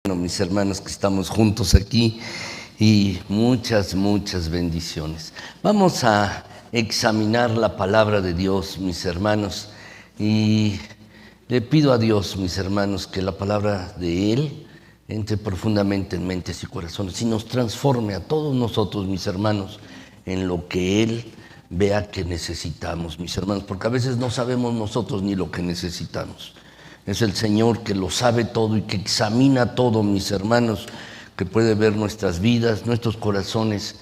Bueno, mis hermanos que estamos juntos aquí y muchas bendiciones. Vamos a examinar la palabra de Dios, mis hermanos, y le pido a Dios, mis hermanos, que la palabra de Él entre profundamente en mentes y corazones y nos transforme a todos nosotros, mis hermanos, en lo que Él vea que necesitamos, mis hermanos, porque a veces no sabemos nosotros ni lo que necesitamos. Es el Señor que lo sabe todo y que examina todo, mis hermanos, que puede ver nuestras vidas, nuestros corazones,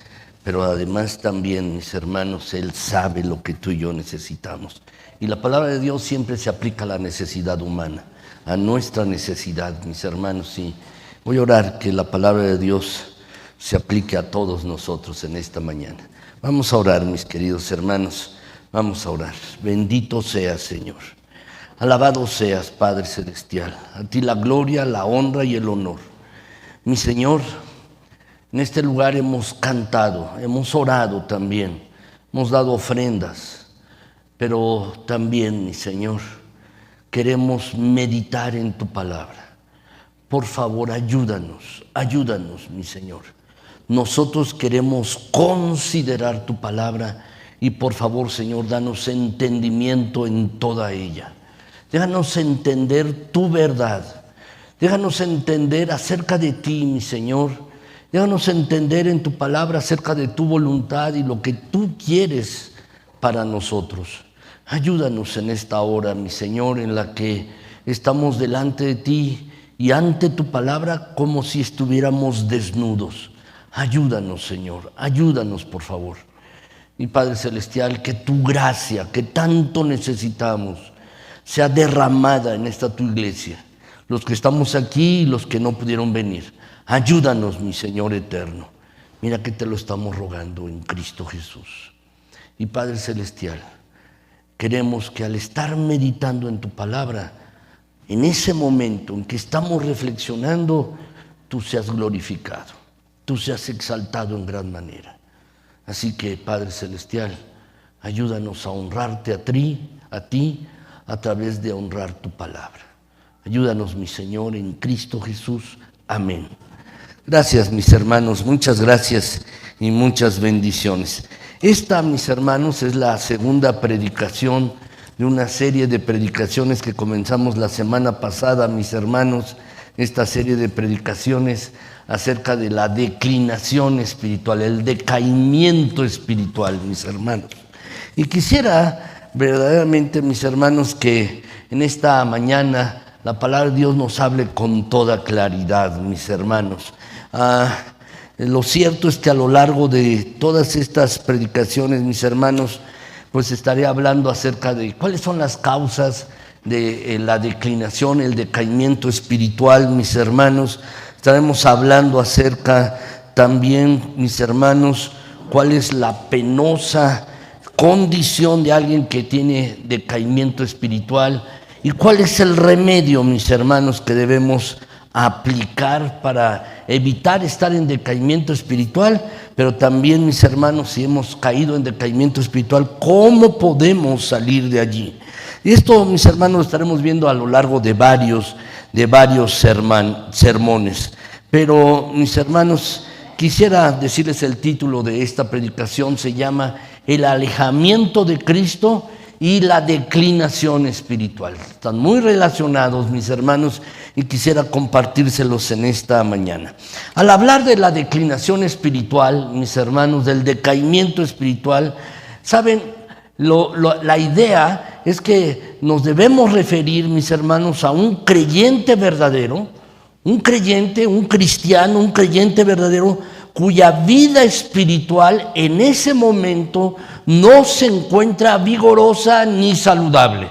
pero además también, mis hermanos, Él sabe lo que tú y yo necesitamos. Y la palabra de Dios siempre se aplica a la necesidad humana, a nuestra necesidad, mis hermanos. Y voy a orar que la palabra de Dios se aplique a todos nosotros en esta mañana. Vamos a orar, mis queridos hermanos, vamos a orar. Bendito seas, Señor. Alabado seas, Padre Celestial, a ti la gloria, la honra y el honor. Mi Señor, en este lugar hemos cantado, hemos orado también, hemos dado ofrendas, pero también, mi Señor, queremos meditar en tu palabra. Por favor, ayúdanos, mi Señor. Nosotros queremos considerar tu palabra y por favor, Señor, danos entendimiento en toda ella. Déjanos entender tu verdad. Déjanos entender acerca de ti, mi Señor. Déjanos entender en tu palabra acerca de tu voluntad y lo que tú quieres para nosotros. Ayúdanos en esta hora, mi Señor, en la que estamos delante de ti y ante tu palabra como si estuviéramos desnudos. Ayúdanos, Señor. Ayúdanos, por favor. Y Padre Celestial, que tu gracia, que tanto necesitamos, sea derramada en esta tu iglesia, los que estamos aquí y los que no pudieron venir. Ayúdanos, mi Señor eterno. Mira que te lo estamos rogando en Cristo Jesús. Y Padre Celestial, queremos que al estar meditando en tu palabra, en ese momento en que estamos reflexionando, tú seas glorificado, tú seas exaltado en gran manera. Así que, Padre Celestial, ayúdanos a honrarte a ti, a través de honrar tu palabra. Ayúdanos, mi Señor, en Cristo Jesús. Amén. Gracias, mis hermanos, muchas gracias y muchas bendiciones. Esta, mis hermanos, es la segunda predicación de una serie de predicaciones que comenzamos la semana pasada, mis hermanos. Esta serie de predicaciones acerca de la declinación espiritual, el decaimiento espiritual, mis hermanos. Y quisiera verdaderamente, mis hermanos, que en esta mañana la palabra de Dios nos hable con toda claridad, mis hermanos. Lo cierto es que a lo largo de todas estas predicaciones, mis hermanos, pues estaré hablando acerca de cuáles son las causas de la declinación, el decaimiento espiritual, mis hermanos. Estaremos hablando acerca también, mis hermanos, cuál es la penosa condición de alguien que tiene decaimiento espiritual y cuál es el remedio, mis hermanos, que debemos aplicar para evitar estar en decaimiento espiritual, pero también, mis hermanos, si hemos caído en decaimiento espiritual, ¿cómo podemos salir de allí? Y esto, mis hermanos, lo estaremos viendo a lo largo de varios sermones. Pero, mis hermanos, quisiera decirles el título de esta predicación, se llama El alejamiento de Cristo y la declinación espiritual. Están muy relacionados, mis hermanos, y quisiera compartírselos en esta mañana. Al hablar de la declinación espiritual, mis hermanos, del decaimiento espiritual, saben, la idea es que nos debemos referir, mis hermanos, a un creyente verdadero, un cristiano, un creyente verdadero, cuya vida espiritual en ese momento no se encuentra vigorosa ni saludable.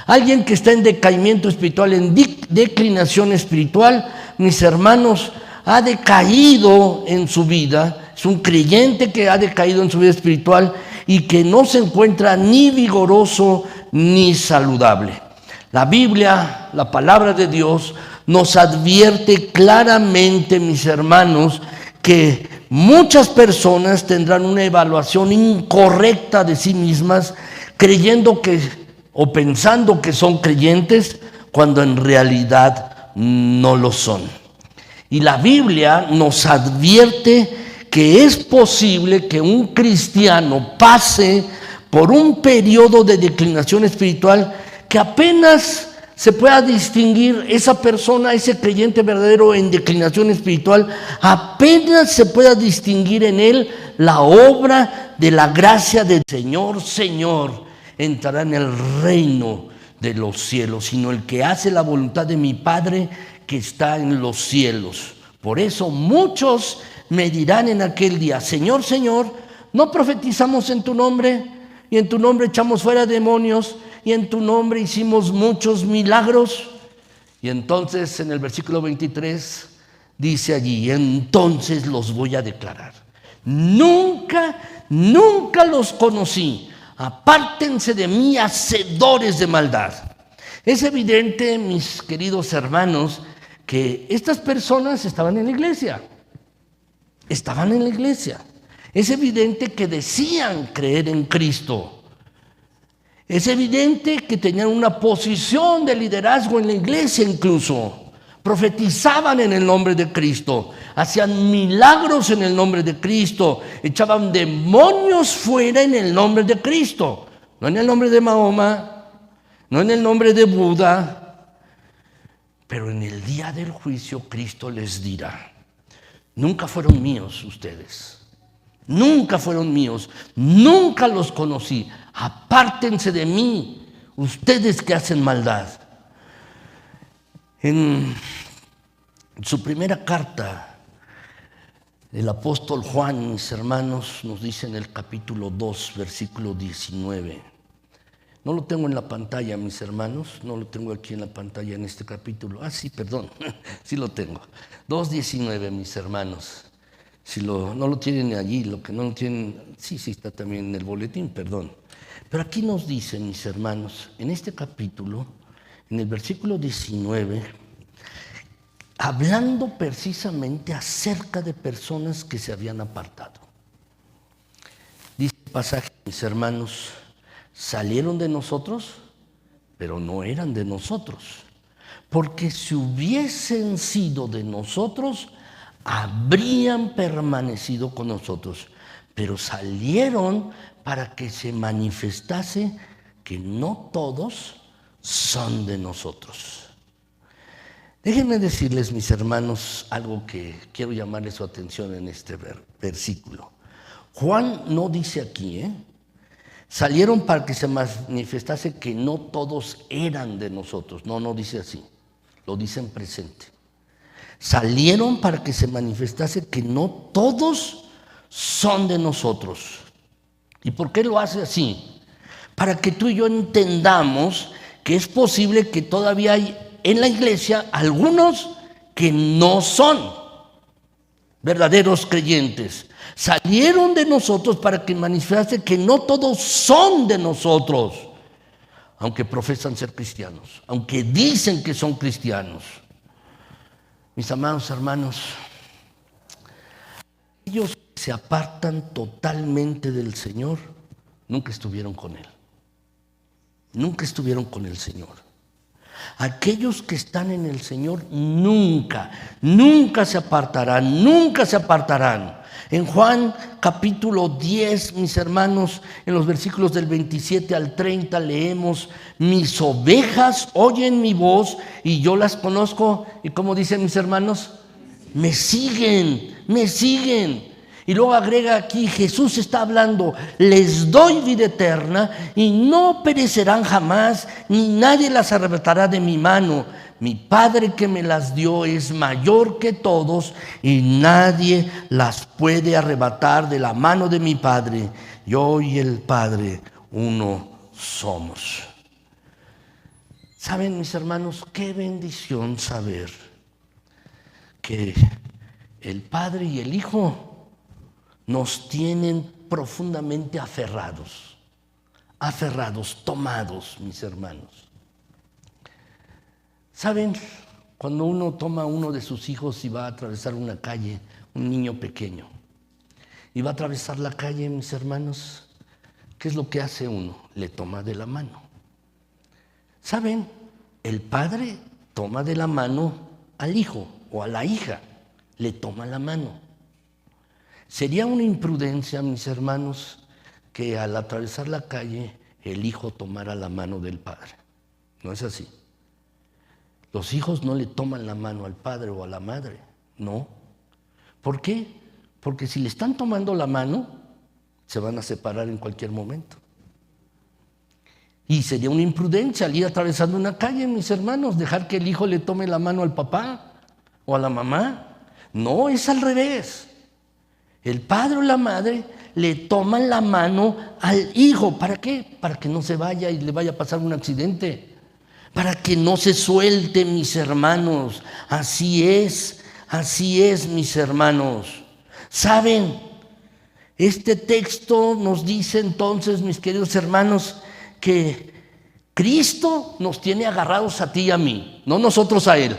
Alguien que está en decaimiento espiritual, en declinación espiritual, mis hermanos, ha decaído en su vida. Es un creyente que ha decaído en su vida espiritual y que no se encuentra ni vigoroso ni saludable. La Biblia, la palabra de Dios, nos advierte claramente, mis hermanos, que muchas personas tendrán una evaluación incorrecta de sí mismas, creyendo que o pensando que son creyentes, cuando en realidad no lo son. Y la Biblia nos advierte que es posible que un cristiano pase por un periodo de declinación espiritual que apenas se pueda distinguir esa persona, ese creyente verdadero en declinación espiritual, apenas se pueda distinguir en él la obra de la gracia del Señor. Señor, entrará en el reino de los cielos, sino el que hace la voluntad de mi Padre que está en los cielos. Por eso muchos me dirán en aquel día: Señor, Señor, ¿no profetizamos en tu nombre? Y en tu nombre echamos fuera demonios, y en tu nombre hicimos muchos milagros. Y entonces en el versículo 23 dice allí: entonces los voy a declarar, nunca los conocí, apártense de mí, hacedores de maldad. Es evidente, mis queridos hermanos, que estas personas estaban en la iglesia. Es evidente que decían creer en Cristo. Es evidente que tenían una posición de liderazgo en la iglesia incluso. Profetizaban en el nombre de Cristo, hacían milagros en el nombre de Cristo, echaban demonios fuera en el nombre de Cristo. No en el nombre de Mahoma, no en el nombre de Buda. Pero en el día del juicio Cristo les dirá: nunca fueron míos ustedes, nunca fueron míos, nunca los conocí, apártense de mí, ustedes que hacen maldad. En su primera carta, el apóstol Juan, mis hermanos, nos dice en el capítulo 2, versículo 19. No lo tengo en la pantalla, mis hermanos, no lo tengo aquí en la pantalla en este capítulo. Sí, perdón, sí lo tengo. 2:19, mis hermanos. Si no lo tienen allí, lo que no lo tienen, sí está también en el boletín, perdón. Pero aquí nos dice, mis hermanos, en este capítulo, en el versículo 19, hablando precisamente acerca de personas que se habían apartado. Dice el pasaje, mis hermanos: salieron de nosotros, pero no eran de nosotros. Porque si hubiesen sido de nosotros, habrían permanecido con nosotros. Pero salieron para que se manifestase que no todos son de nosotros. Déjenme decirles, mis hermanos, algo que quiero llamarles su atención en este versículo. Juan no dice aquí, salieron para que se manifestase que no todos eran de nosotros. No dice así, lo dice en presente. Salieron para que se manifestase que no todos son de nosotros. ¿Y por qué lo hace así? Para que tú y yo entendamos que es posible que todavía hay en la iglesia algunos que no son verdaderos creyentes. Salieron de nosotros para que manifieste que no todos son de nosotros, aunque profesan ser cristianos, aunque dicen que son cristianos. Mis amados hermanos, ellos se apartan totalmente del Señor, nunca estuvieron con Él. Nunca estuvieron con el Señor. Aquellos que están en el Señor nunca se apartarán, nunca se apartarán. En Juan capítulo 10, mis hermanos, en los versículos del 27 al 30 leemos: mis ovejas oyen mi voz y yo las conozco. ¿Y cómo dicen mis hermanos? Me siguen. Y luego agrega aquí, Jesús está hablando: les doy vida eterna y no perecerán jamás, ni nadie las arrebatará de mi mano. Mi Padre que me las dio es mayor que todos y nadie las puede arrebatar de la mano de mi Padre. Yo y el Padre uno somos. ¿Saben, mis hermanos, qué bendición saber que el Padre y el Hijo nos tienen profundamente aferrados, tomados, mis hermanos? ¿Saben? Cuando uno toma a uno de sus hijos y va a atravesar una calle, un niño pequeño, y va a atravesar la calle, mis hermanos, ¿qué es lo que hace uno? Le toma de la mano. ¿Saben? El padre toma de la mano al hijo o a la hija. le toma la mano. Sería una imprudencia, mis hermanos, que al atravesar la calle el hijo tomara la mano del padre. No es así. Los hijos no le toman la mano al padre o a la madre, no. ¿Por qué? Porque si le están tomando la mano, se van a separar en cualquier momento. Y sería una imprudencia al ir atravesando una calle, mis hermanos, dejar que el hijo le tome la mano al papá o a la mamá. No, es al revés. El padre o la madre le toman la mano al hijo. ¿Para qué? Para que no se vaya y le vaya a pasar un accidente. Para que no se suelte, mis hermanos. Así es, mis hermanos. ¿Saben? Este texto nos dice entonces, mis queridos hermanos, que Cristo nos tiene agarrados a ti y a mí, no nosotros a Él.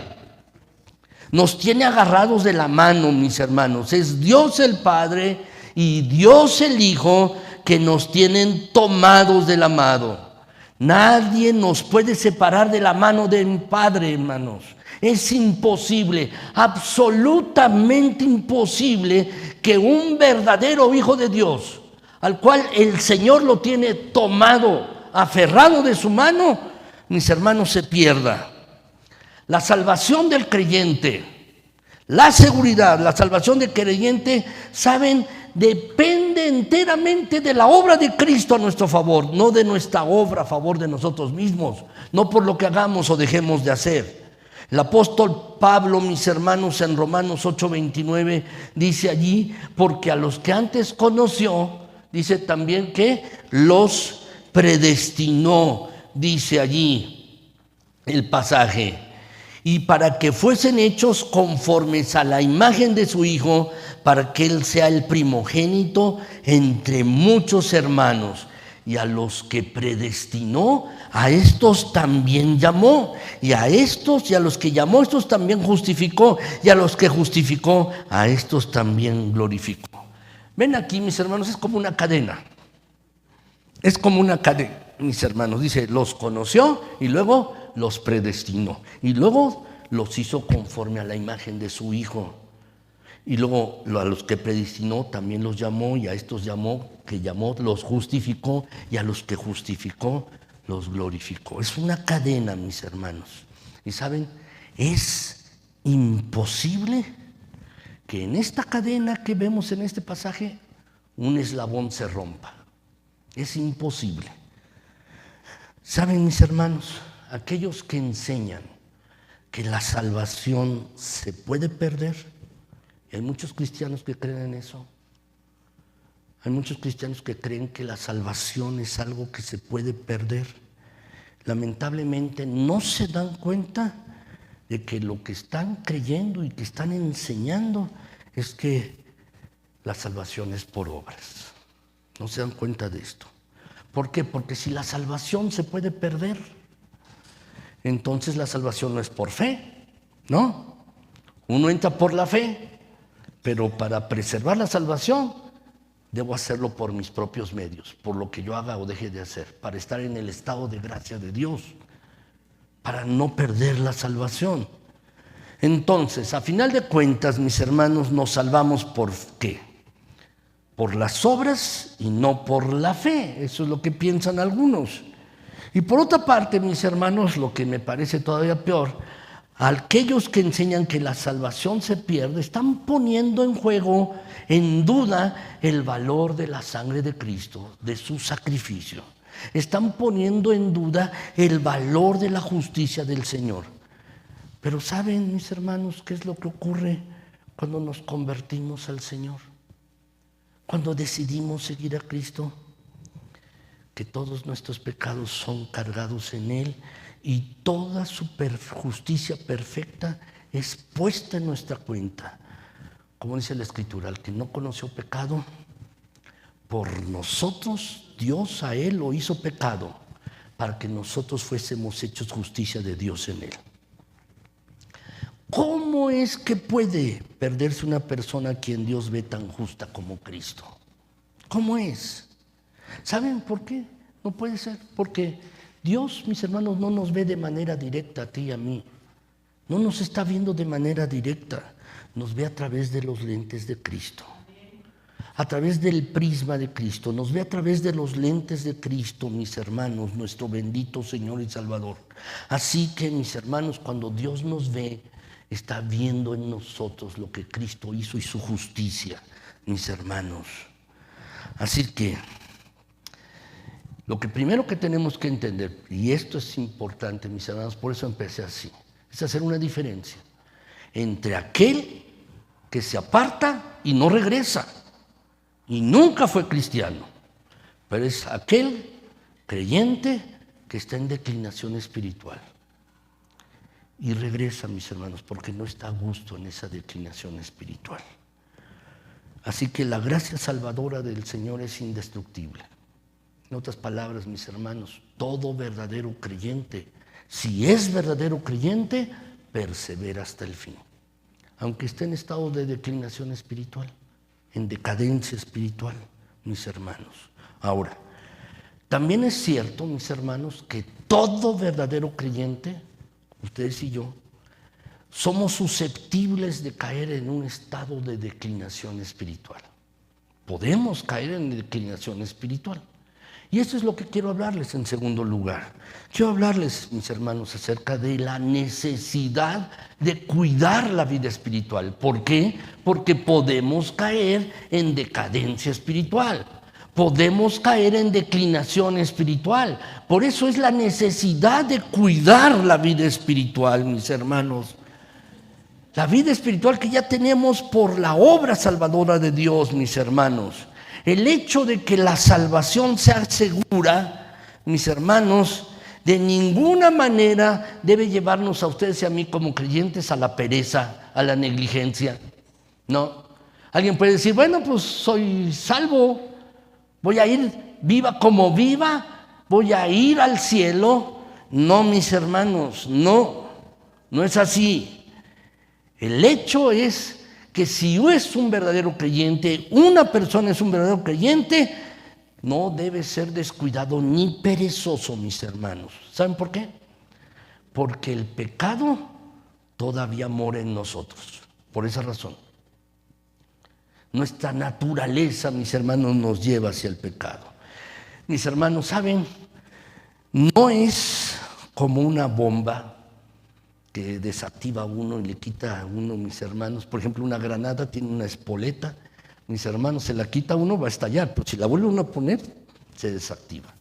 Nos tiene agarrados de la mano, mis hermanos. Es Dios el Padre y Dios el Hijo que nos tienen tomados de la mano. Nadie nos puede separar de la mano del Padre, hermanos. Es imposible, absolutamente imposible que un verdadero hijo de Dios, al cual el Señor lo tiene tomado, aferrado de su mano, mis hermanos, se pierda. La salvación del creyente, la seguridad, la salvación del creyente, ¿saben? Depende enteramente de la obra de Cristo a nuestro favor, no de nuestra obra a favor de nosotros mismos, no por lo que hagamos o dejemos de hacer. El apóstol Pablo, mis hermanos, en Romanos 8:29 dice allí, porque a los que antes conoció, dice también que los predestinó, dice allí el pasaje, y para que fuesen hechos conformes a la imagen de su Hijo, para que Él sea el primogénito entre muchos hermanos. Y a los que predestinó, a estos también llamó. Y a estos y a los que llamó, estos también justificó. Y a los que justificó, a estos también glorificó. Ven aquí, mis hermanos, es como una cadena. Es como una cadena, mis hermanos. Dice, los conoció y luego los predestinó. Y luego los hizo conforme a la imagen de su Hijo. Y luego a los que predestinó también los llamó, y a estos llamó, los justificó, y a los que justificó los glorificó. Es una cadena, mis hermanos. Y saben, es imposible que en esta cadena que vemos en este pasaje, un eslabón se rompa. Es imposible. Saben, mis hermanos, aquellos que enseñan que la salvación se puede perder, y hay muchos cristianos que creen en eso. Hay muchos cristianos que creen que la salvación es algo que se puede perder. Lamentablemente no se dan cuenta de que lo que están creyendo y que están enseñando es que la salvación es por obras. No se dan cuenta de esto. ¿Por qué? Porque si la salvación se puede perder, entonces la salvación no es por fe, ¿no? Uno entra por la fe, pero para preservar la salvación debo hacerlo por mis propios medios, por lo que yo haga o deje de hacer, para estar en el estado de gracia de Dios, para no perder la salvación. Entonces, a final de cuentas, mis hermanos, nos salvamos ¿por qué? Por las obras y no por la fe. Eso es lo que piensan algunos. Y por otra parte, mis hermanos, lo que me parece todavía peor, aquellos que enseñan que la salvación se pierde, están poniendo en juego, en duda, el valor de la sangre de Cristo, de su sacrificio. Están poniendo en duda el valor de la justicia del Señor. Pero ¿saben, mis hermanos, qué es lo que ocurre cuando nos convertimos al Señor? Cuando decidimos seguir a Cristo, que todos nuestros pecados son cargados en Él y toda su justicia perfecta es puesta en nuestra cuenta. Como dice la Escritura, el que no conoció pecado, por nosotros Dios a Él lo hizo pecado, para que nosotros fuésemos hechos justicia de Dios en Él. ¿Cómo es que puede perderse una persona a quien Dios ve tan justa como Cristo? ¿Cómo es? ¿Saben por qué? No puede ser, porque Dios, mis hermanos, no nos ve de manera directa a ti y a mí. No nos está viendo de manera directa, nos ve a través de los lentes de Cristo, a través del prisma de Cristo, nos ve a través de los lentes de Cristo, mis hermanos, nuestro bendito Señor y Salvador. Así que, mis hermanos, cuando Dios nos ve, está viendo en nosotros lo que Cristo hizo y su justicia, mis hermanos. Así que, lo que primero que tenemos que entender, y esto es importante, mis hermanos, por eso empecé así, es hacer una diferencia entre aquel que se aparta y no regresa, y nunca fue cristiano, pero es aquel creyente que está en declinación espiritual. Y regresa, mis hermanos, porque no está a gusto en esa declinación espiritual. Así que la gracia salvadora del Señor es indestructible. En otras palabras, mis hermanos, todo verdadero creyente, si es verdadero creyente, persevera hasta el fin. Aunque esté en estado de declinación espiritual, en decadencia espiritual, mis hermanos. Ahora, también es cierto, mis hermanos, que todo verdadero creyente, ustedes y yo, somos susceptibles de caer en un estado de declinación espiritual. Podemos caer en declinación espiritual. Y eso es lo que quiero hablarles en segundo lugar. Quiero hablarles, mis hermanos, acerca de la necesidad de cuidar la vida espiritual. ¿Por qué? Porque podemos caer en decadencia espiritual. Podemos caer en declinación espiritual. Por eso es la necesidad de cuidar la vida espiritual, mis hermanos. La vida espiritual que ya tenemos por la obra salvadora de Dios, mis hermanos. El hecho de que la salvación sea segura, mis hermanos, de ninguna manera debe llevarnos a ustedes y a mí como creyentes a la pereza, a la negligencia. No. Alguien puede decir, bueno, pues soy salvo, voy a ir viva como viva, voy a ir al cielo. No, mis hermanos, no es así. El hecho es que si es un verdadero creyente, una persona es un verdadero creyente, no debe ser descuidado ni perezoso, mis hermanos. ¿Saben por qué? Porque el pecado todavía mora en nosotros. Por esa razón. Nuestra naturaleza, mis hermanos, nos lleva hacia el pecado. Mis hermanos, ¿saben? No es como una bomba que desactiva a uno y le quita a uno, mis hermanos. Por ejemplo, una granada tiene una espoleta, mis hermanos, se la quita a uno, va a estallar, pero si la vuelve uno a poner, se desactiva.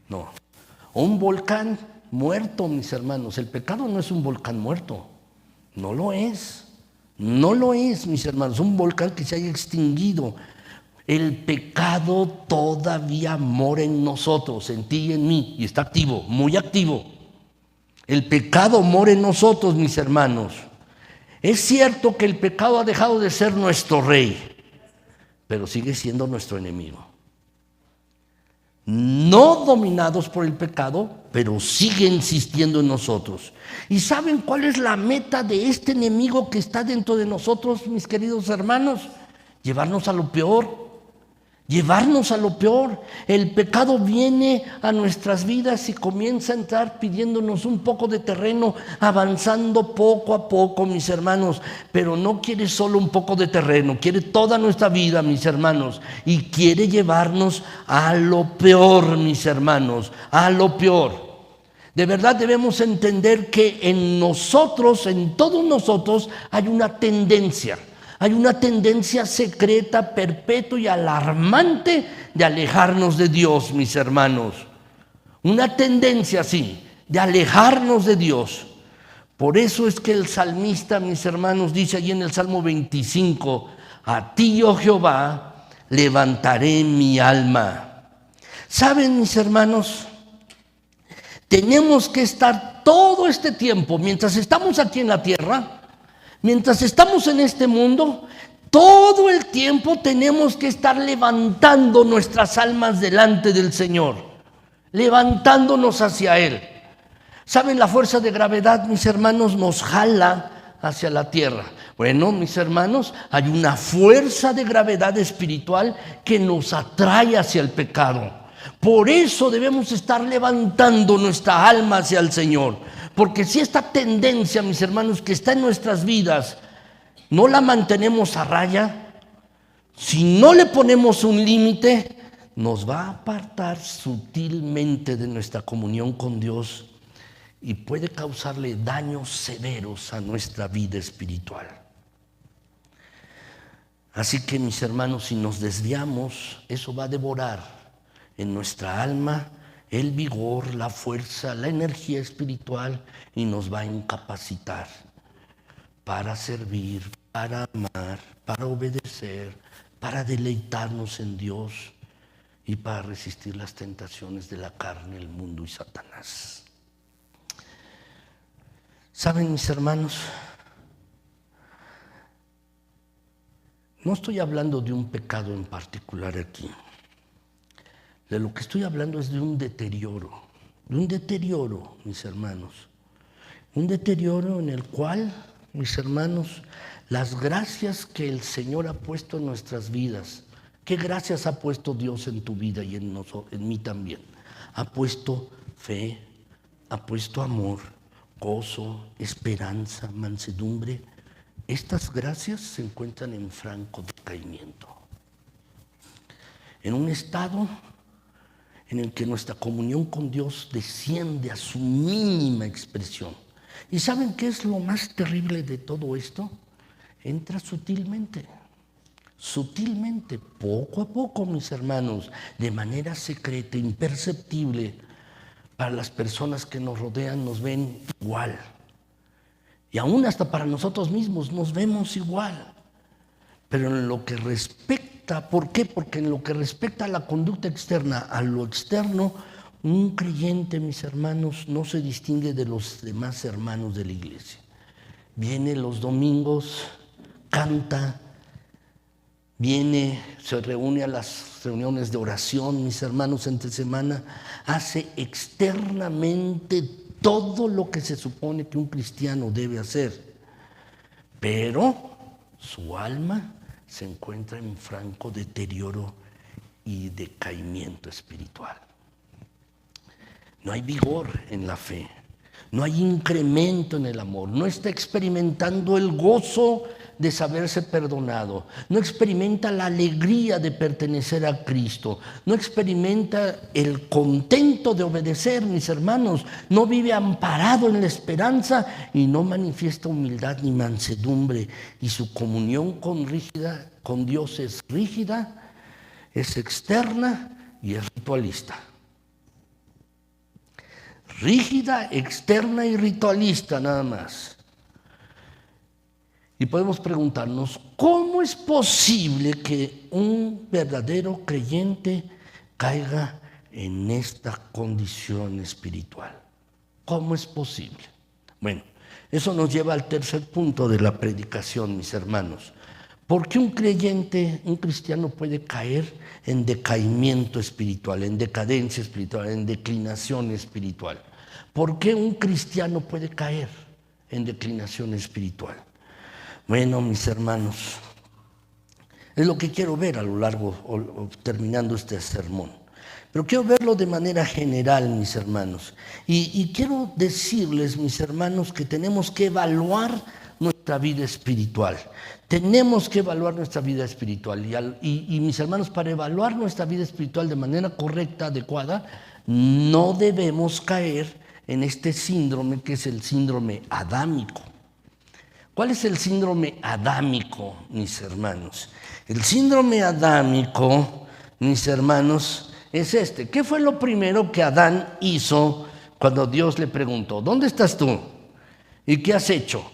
No. O un volcán muerto, mis hermanos. El pecado no es un volcán muerto, no lo es. No lo es, mis hermanos, un volcán que se haya extinguido. El pecado todavía mora en nosotros, en ti y en mí, y está activo, muy activo. El pecado mora en nosotros, mis hermanos. Es cierto que el pecado ha dejado de ser nuestro rey, pero sigue siendo nuestro enemigo. No dominados por el pecado, pero sigue insistiendo en nosotros. ¿Y saben cuál es la meta de este enemigo que está dentro de nosotros, mis queridos hermanos? Llevarnos a lo peor. Llevarnos a lo peor. El pecado viene a nuestras vidas y comienza a entrar pidiéndonos un poco de terreno, avanzando poco a poco, mis hermanos. Pero no quiere solo un poco de terreno, quiere toda nuestra vida, mis hermanos. Y quiere llevarnos a lo peor, mis hermanos, a lo peor. De verdad debemos entender que en nosotros, en todos nosotros, hay una tendencia. Hay una tendencia secreta, perpetua y alarmante de alejarnos de Dios, mis hermanos. Una tendencia así, de alejarnos de Dios. Por eso es que el salmista, mis hermanos, dice allí en el Salmo 25, a ti, oh Jehová, levantaré mi alma. ¿Saben, mis hermanos? Tenemos que estar todo este tiempo, mientras estamos aquí en la tierra, mientras estamos en este mundo, todo el tiempo tenemos que estar levantando nuestras almas delante del Señor, levantándonos hacia Él. ¿Saben? La fuerza de gravedad, mis hermanos, nos jala hacia la tierra. Bueno, mis hermanos, hay una fuerza de gravedad espiritual que nos atrae hacia el pecado. Por eso debemos estar levantando nuestra alma hacia el Señor. Porque si esta tendencia, mis hermanos, que está en nuestras vidas, no la mantenemos a raya, si no le ponemos un límite, nos va a apartar sutilmente de nuestra comunión con Dios y puede causarle daños severos a nuestra vida espiritual. Así que, mis hermanos, si nos desviamos, eso va a devorar en nuestra alma el vigor, la fuerza, la energía espiritual y nos va a incapacitar para servir, para amar, para obedecer, para deleitarnos en Dios y para resistir las tentaciones de la carne, el mundo y Satanás. ¿Saben, mis hermanos? No estoy hablando de un pecado en particular aquí. De lo que estoy hablando es de un deterioro, mis hermanos. Un deterioro en el cual, mis hermanos, las gracias que el Señor ha puesto en nuestras vidas, ¿qué gracias ha puesto Dios en tu vida y en mí también? Ha puesto fe, ha puesto amor, gozo, esperanza, mansedumbre. Estas gracias se encuentran en franco decaimiento. En un estado en el que nuestra comunión con Dios desciende a su mínima expresión. ¿Y saben qué es lo más terrible de todo esto? Entra sutilmente, poco a poco, mis hermanos, de manera secreta, imperceptible. Para las personas que nos rodean nos ven igual. Y aún hasta para nosotros mismos nos vemos igual. Pero en lo que respecta, ¿por qué? Porque en lo que respecta a la conducta externa, a lo externo, un creyente, mis hermanos, no se distingue de los demás hermanos de la iglesia. Viene los domingos, canta, viene, se reúne a las reuniones de oración, mis hermanos, entre semana, hace externamente todo lo que se supone que un cristiano debe hacer, pero su alma se encuentra en franco deterioro y decaimiento espiritual. No hay vigor en la fe, no hay incremento en el amor, no está experimentando el gozo de saberse perdonado, no experimenta la alegría de pertenecer a Cristo, no experimenta el contento de obedecer, mis hermanos, no vive amparado en la esperanza y no manifiesta humildad ni mansedumbre, y su comunión con Dios es rígida, es externa y es ritualista. Rígida, externa y ritualista nada más. Y podemos preguntarnos, ¿cómo es posible que un verdadero creyente caiga en esta condición espiritual? ¿Cómo es posible? Bueno, eso nos lleva al tercer punto de la predicación, mis hermanos. ¿Por qué un creyente, un cristiano puede caer en decaimiento espiritual, en decadencia espiritual, en declinación espiritual? ¿Por qué un cristiano puede caer en declinación espiritual? Bueno, mis hermanos, es lo que quiero ver a lo largo, o terminando este sermón. Pero quiero verlo de manera general, mis hermanos. Y quiero decirles, mis hermanos, que tenemos que evaluar nuestra vida espiritual. Tenemos que evaluar nuestra vida espiritual. Y mis hermanos, para evaluar nuestra vida espiritual de manera correcta, adecuada, no debemos caer en este síndrome que es el síndrome adámico. ¿Cuál es el síndrome adámico, mis hermanos? El síndrome adámico, mis hermanos, es este. ¿Qué fue lo primero que Adán hizo cuando Dios le preguntó, ¿dónde estás tú? ¿Y qué has hecho?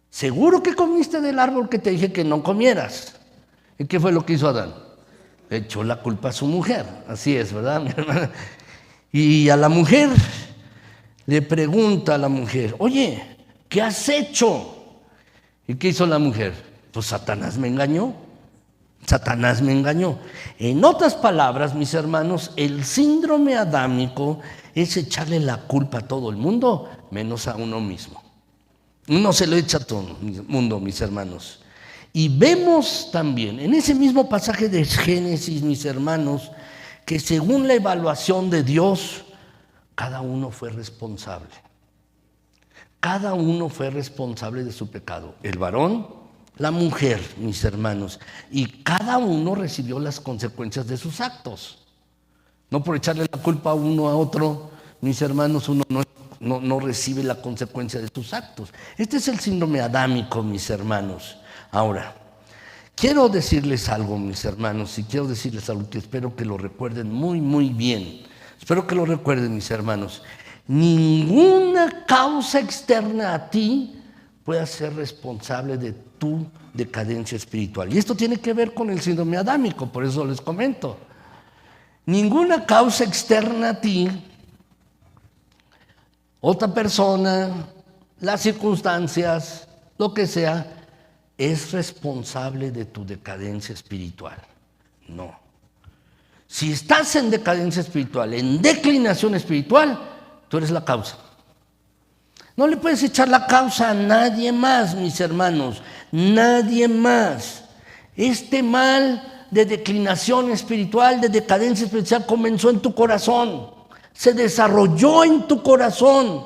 Seguro que comiste del árbol que te dije que no comieras. ¿Y qué fue lo que hizo Adán? Le echó la culpa a su mujer. Así es, ¿verdad, mi hermana? Y a la mujer le pregunta a la mujer, oye, ¿qué has hecho? ¿Y qué hizo la mujer? Pues Satanás me engañó. Satanás me engañó. En otras palabras, mis hermanos, el síndrome adámico es echarle la culpa a todo el mundo, menos a uno mismo. Uno se lo echa a todo el mundo, mis hermanos. Y vemos también en ese mismo pasaje de Génesis, mis hermanos, que según la evaluación de Dios, cada uno fue responsable. Cada uno fue responsable de su pecado. El varón, la mujer, mis hermanos. Y cada uno recibió las consecuencias de sus actos. No por echarle la culpa a uno a otro, mis hermanos, uno no recibe la consecuencia de sus actos. Este es el síndrome adámico, mis hermanos. Ahora, quiero decirles algo, mis hermanos, y quiero decirles algo que espero que lo recuerden muy, muy bien. Espero que lo recuerden, mis hermanos. Ninguna causa externa a ti puede ser responsable de tu decadencia espiritual. Y esto tiene que ver con el síndrome adámico, por eso les comento. Ninguna causa externa a ti, otra persona, las circunstancias, lo que sea, es responsable de tu decadencia espiritual. No. Si estás en decadencia espiritual, en declinación espiritual, tú eres la causa. No le puedes echar la causa a nadie más, mis hermanos, nadie más. Este mal de declinación espiritual, de decadencia espiritual, comenzó en tu corazón, se desarrolló en tu corazón,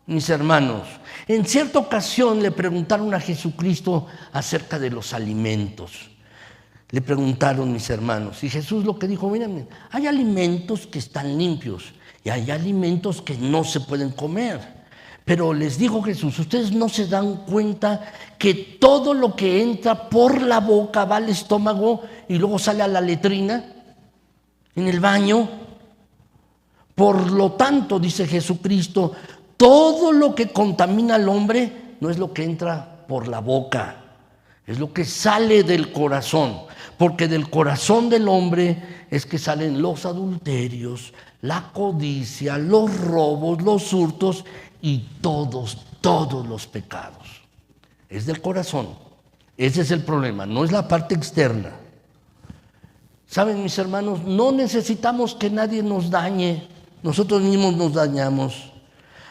mis hermanos. En cierta ocasión le preguntaron a Jesucristo acerca de los alimentos. Le preguntaron, mis hermanos, y Jesús lo que dijo: miren, hay alimentos que están limpios y hay alimentos que no se pueden comer. Pero les dijo Jesús: ustedes no se dan cuenta que todo lo que entra por la boca va al estómago y luego sale a la letrina, en el baño. Por lo tanto, dice Jesucristo, todo lo que contamina al hombre no es lo que entra por la boca, es lo que sale del corazón. Porque del corazón del hombre es que salen los adulterios, la codicia, los robos, los hurtos y todos los pecados. Es del corazón. Ese es el problema, no es la parte externa. Saben, mis hermanos, no necesitamos que nadie nos dañe. Nosotros mismos nos dañamos.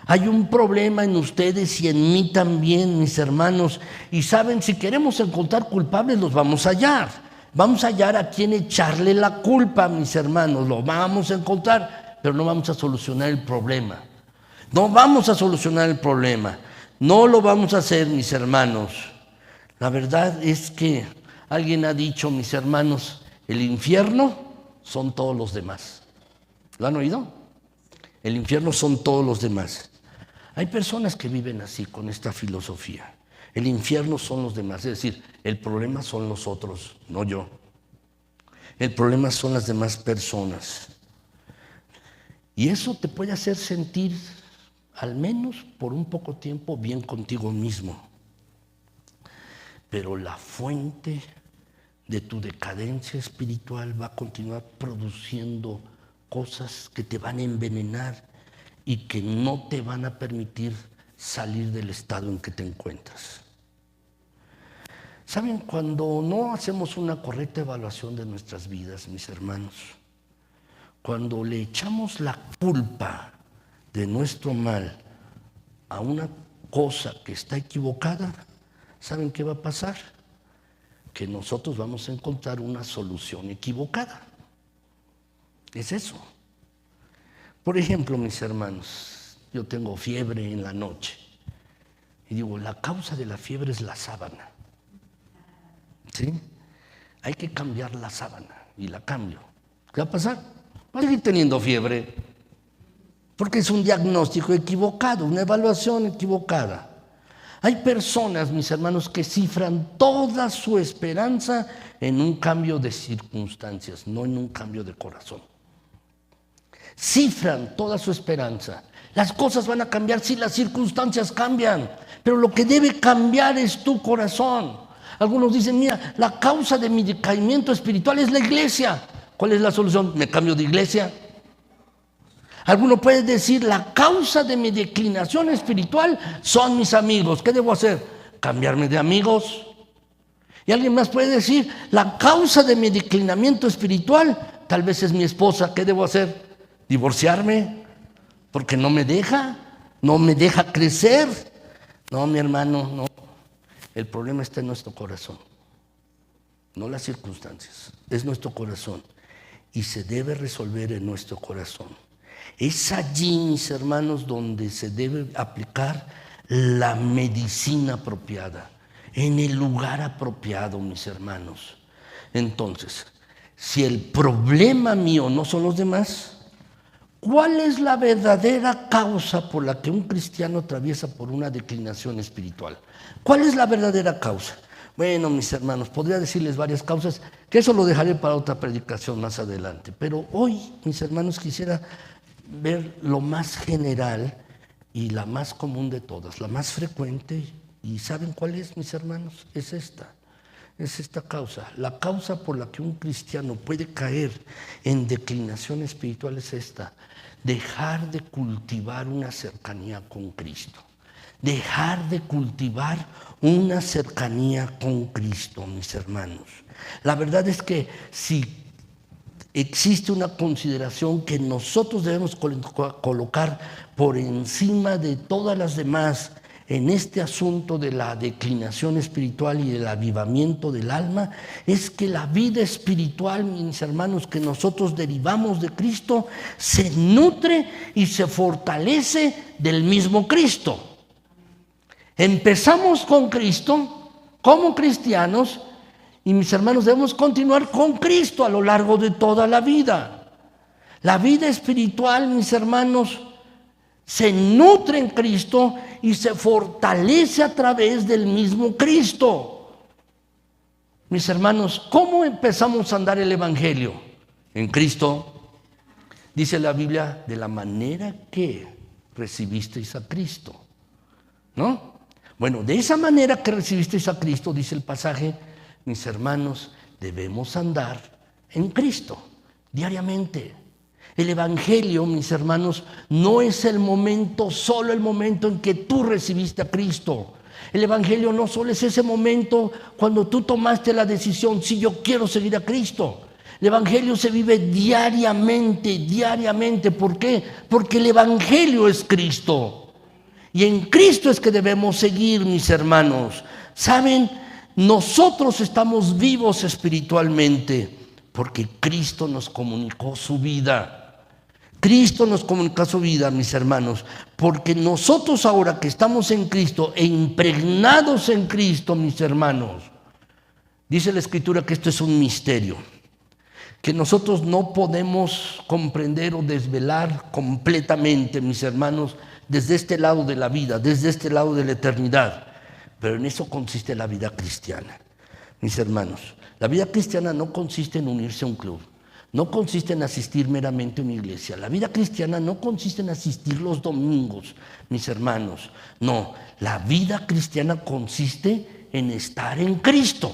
Hay un problema en ustedes y en mí también, mis hermanos. Y saben, si queremos encontrar culpables, los vamos a hallar. Vamos a hallar a quien echarle la culpa, mis hermanos. Lo vamos a encontrar, pero no vamos a solucionar el problema. No vamos a solucionar el problema. No lo vamos a hacer, mis hermanos. La verdad es que alguien ha dicho, mis hermanos, el infierno son todos los demás. ¿Lo han oído? El infierno son todos los demás. Hay personas que viven así, con esta filosofía. El infierno son los demás, es decir, el problema son los otros, no yo. El problema son las demás personas. Y eso te puede hacer sentir, al menos por un poco tiempo, bien contigo mismo. Pero la fuente de tu decadencia espiritual va a continuar produciendo cosas que te van a envenenar y que no te van a permitir salir del estado en que te encuentras. ¿Saben? Cuando no hacemos una correcta evaluación de nuestras vidas, mis hermanos, cuando le echamos la culpa de nuestro mal a una cosa que está equivocada, ¿saben qué va a pasar? Que nosotros vamos a encontrar una solución equivocada. Es eso. Por ejemplo, mis hermanos, yo tengo fiebre en la noche y digo, la causa de la fiebre es la sábana. ¿Sí? Hay que cambiar la sábana y la cambio. ¿Qué va a pasar? Va a seguir teniendo fiebre porque es un diagnóstico equivocado, una evaluación equivocada. Hay personas, mis hermanos, que cifran toda su esperanza en un cambio de circunstancias, no en un cambio de corazón. Cifran toda su esperanza. Las cosas van a cambiar si las circunstancias cambian, pero lo que debe cambiar es tu corazón. Algunos dicen, mira, la causa de mi decaimiento espiritual es la iglesia. ¿Cuál es la solución? ¿Me cambio de iglesia? Alguno puede decir, la causa de mi declinación espiritual son mis amigos. ¿Qué debo hacer? ¿Cambiarme de amigos? Y alguien más puede decir, la causa de mi declinamiento espiritual tal vez es mi esposa. ¿Qué debo hacer? ¿Divorciarme? Porque no me deja crecer. No, mi hermano, no. El problema está en nuestro corazón, no las circunstancias, es nuestro corazón y se debe resolver en nuestro corazón. Es allí, mis hermanos, donde se debe aplicar la medicina apropiada, en el lugar apropiado, mis hermanos. Entonces, si el problema mío no son los demás, ¿cuál es la verdadera causa por la que un cristiano atraviesa por una declinación espiritual? ¿Cuál es la verdadera causa? Bueno, mis hermanos, podría decirles varias causas, que eso lo dejaré para otra predicación más adelante. Pero hoy, mis hermanos, quisiera ver lo más general y la más común de todas, la más frecuente. ¿Y saben cuál es, mis hermanos? Es esta causa. La causa por la que un cristiano puede caer en declinación espiritual es esta: dejar de cultivar una cercanía con Cristo. Dejar de cultivar una cercanía con Cristo, mis hermanos. La verdad es que si existe una consideración que nosotros debemos colocar por encima de todas las demás en este asunto de la declinación espiritual y del avivamiento del alma, es que la vida espiritual, mis hermanos, que nosotros derivamos de Cristo, se nutre y se fortalece del mismo Cristo. Empezamos con Cristo como cristianos y, mis hermanos, debemos continuar con Cristo a lo largo de toda la vida. La vida espiritual, mis hermanos, se nutre en Cristo y se fortalece a través del mismo Cristo. Mis hermanos, ¿cómo empezamos a andar el Evangelio? En Cristo. Dice la Biblia, de la manera que recibisteis a Cristo, ¿no? Bueno, de esa manera que recibisteis a Cristo, dice el pasaje, mis hermanos, debemos andar en Cristo diariamente. El Evangelio, mis hermanos, no es solo el momento en que tú recibiste a Cristo. El Evangelio no solo es ese momento cuando tú tomaste la decisión, si yo quiero seguir a Cristo. El Evangelio se vive diariamente. ¿Por qué? Porque el Evangelio es Cristo. Y en Cristo es que debemos seguir, mis hermanos. ¿Saben? Nosotros estamos vivos espiritualmente porque Cristo nos comunicó su vida. Cristo nos comunicó su vida, mis hermanos, porque nosotros ahora que estamos en Cristo e impregnados en Cristo, mis hermanos, dice la Escritura que esto es un misterio, que nosotros no podemos comprender o desvelar completamente, mis hermanos, desde este lado de la vida, desde este lado de la eternidad. Pero en eso consiste la vida cristiana, mis hermanos. La vida cristiana no consiste en unirse a un club, no consiste en asistir meramente a una iglesia. La vida cristiana no consiste en asistir los domingos, mis hermanos. No, la vida cristiana consiste en estar en Cristo.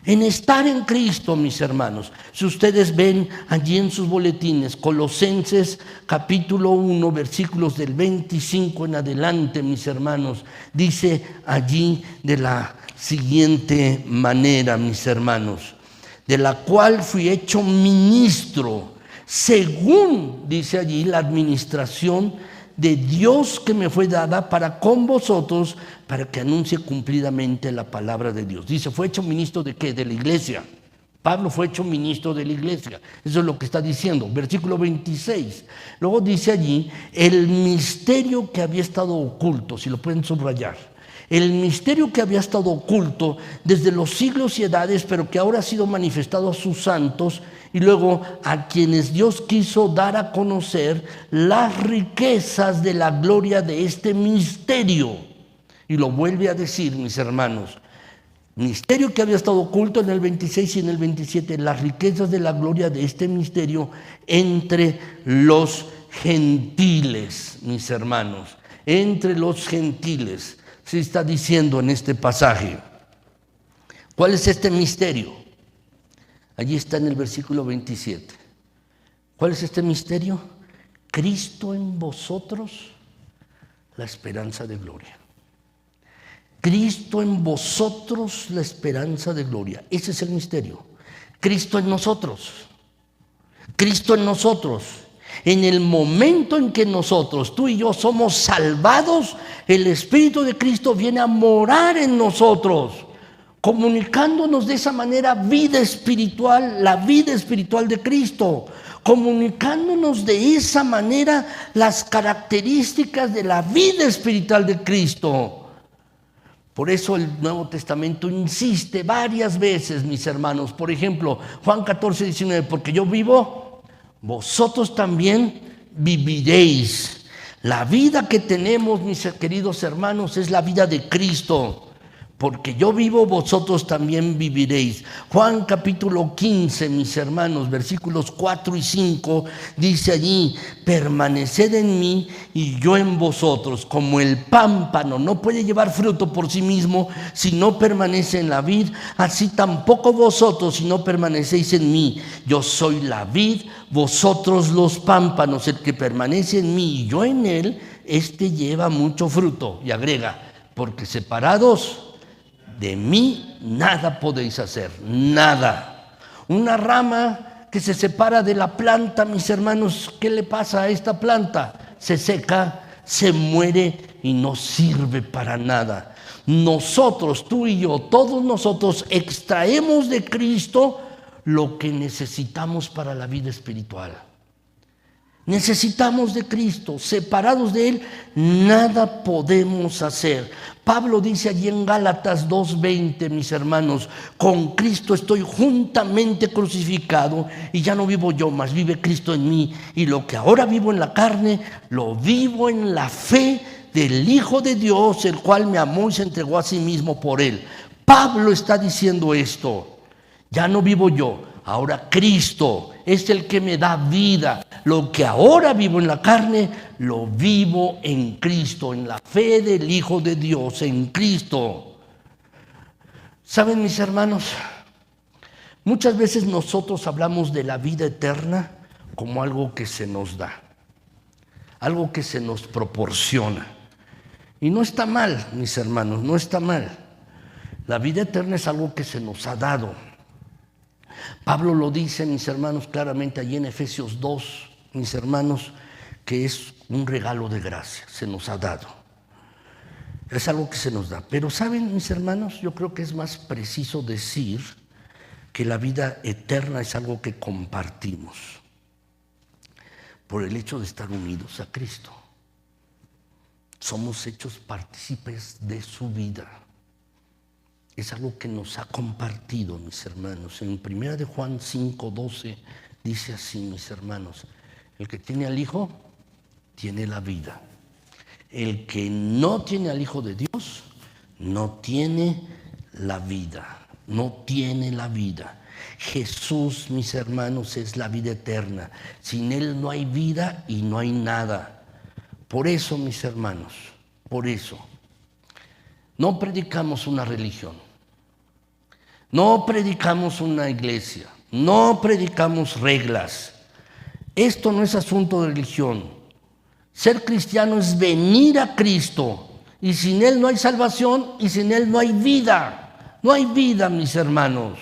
En estar en Cristo, mis hermanos. Si ustedes ven allí en sus boletines, Colosenses capítulo 1, versículos del 25 en adelante, mis hermanos, dice allí de la siguiente manera, mis hermanos: de la cual fui hecho ministro, según, dice allí, la administración de Dios que me fue dada para con vosotros, para que anuncie cumplidamente la palabra de Dios. Dice, ¿fue hecho ministro de qué? De la iglesia. Pablo fue hecho ministro de la iglesia. Eso es lo que está diciendo. Versículo 26. Luego dice allí, el misterio que había estado oculto, si lo pueden subrayar. El misterio que había estado oculto desde los siglos y edades, pero que ahora ha sido manifestado a sus santos y luego a quienes Dios quiso dar a conocer las riquezas de la gloria de este misterio. Y lo vuelve a decir, mis hermanos, misterio que había estado oculto en el 26 y en el 27, las riquezas de la gloria de este misterio entre los gentiles, mis hermanos, entre los gentiles. Se está diciendo en este pasaje. ¿Cuál es este misterio? Allí está en el versículo 27. ¿Cuál es este misterio? Cristo en vosotros, la esperanza de gloria. Cristo en vosotros, la esperanza de gloria. Ese es el misterio. Cristo en nosotros. Cristo en nosotros. En el momento en que nosotros, tú y yo, somos salvados, el Espíritu de Cristo viene a morar en nosotros, comunicándonos de esa manera vida espiritual, la vida espiritual de Cristo, comunicándonos de esa manera las características de la vida espiritual de Cristo. Por eso el Nuevo Testamento insiste varias veces, mis hermanos. Por ejemplo, Juan 14, 19, porque yo vivo, vosotros también viviréis. La vida que tenemos, mis queridos hermanos, es la vida de Cristo. Porque yo vivo, vosotros también viviréis. Juan capítulo 15, mis hermanos, versículos 4 y 5, dice allí: permaneced en mí y yo en vosotros. Como el pámpano no puede llevar fruto por sí mismo si no permanece en la vid, así tampoco vosotros si no permanecéis en mí. Yo soy la vid, vosotros los pámpanos. El que permanece en mí y yo en él, este lleva mucho fruto. Y agrega: porque separados de mí nada podéis hacer, nada. Una rama que se separa de la planta, mis hermanos, ¿qué le pasa a esta planta? Se seca, se muere y no sirve para nada. Nosotros, tú y yo, todos nosotros extraemos de Cristo lo que necesitamos para la vida espiritual. Necesitamos de Cristo, separados de Él, nada podemos hacer. Pablo dice allí en Gálatas 2:20, mis hermanos: con Cristo estoy juntamente crucificado y ya no vivo yo, mas vive Cristo en mí. Y lo que ahora vivo en la carne, lo vivo en la fe del Hijo de Dios, el cual me amó y se entregó a sí mismo por Él. Pablo está diciendo esto: ya no vivo yo, ahora Cristo es el que me da vida. Lo que ahora vivo en la carne, lo vivo en Cristo, en la fe del Hijo de Dios, en Cristo. ¿Saben, mis hermanos? Muchas veces nosotros hablamos de la vida eterna como algo que se nos da, algo que se nos proporciona. Y no está mal, mis hermanos, no está mal. La vida eterna es algo que se nos ha dado. Pablo lo dice, mis hermanos, claramente allí en Efesios 2, mis hermanos, que es un regalo de gracia, se nos ha dado. Es algo que se nos da. Pero ¿saben, mis hermanos? Yo creo que es más preciso decir que la vida eterna es algo que compartimos por el hecho de estar unidos a Cristo. Somos hechos partícipes de su vida. Es algo que nos ha compartido, mis hermanos. En 1 de Juan 5:12 dice así, mis hermanos: el que tiene al Hijo, tiene la vida. El que no tiene al Hijo de Dios, no tiene la vida. No tiene la vida. Jesús, mis hermanos, es la vida eterna. Sin Él no hay vida y no hay nada. Por eso, mis hermanos, por eso, no predicamos una religión. No predicamos una iglesia, no predicamos reglas. Esto no es asunto de religión. Ser cristiano es venir a Cristo, y sin Él no hay salvación y sin Él no hay vida. No hay vida, mis hermanos.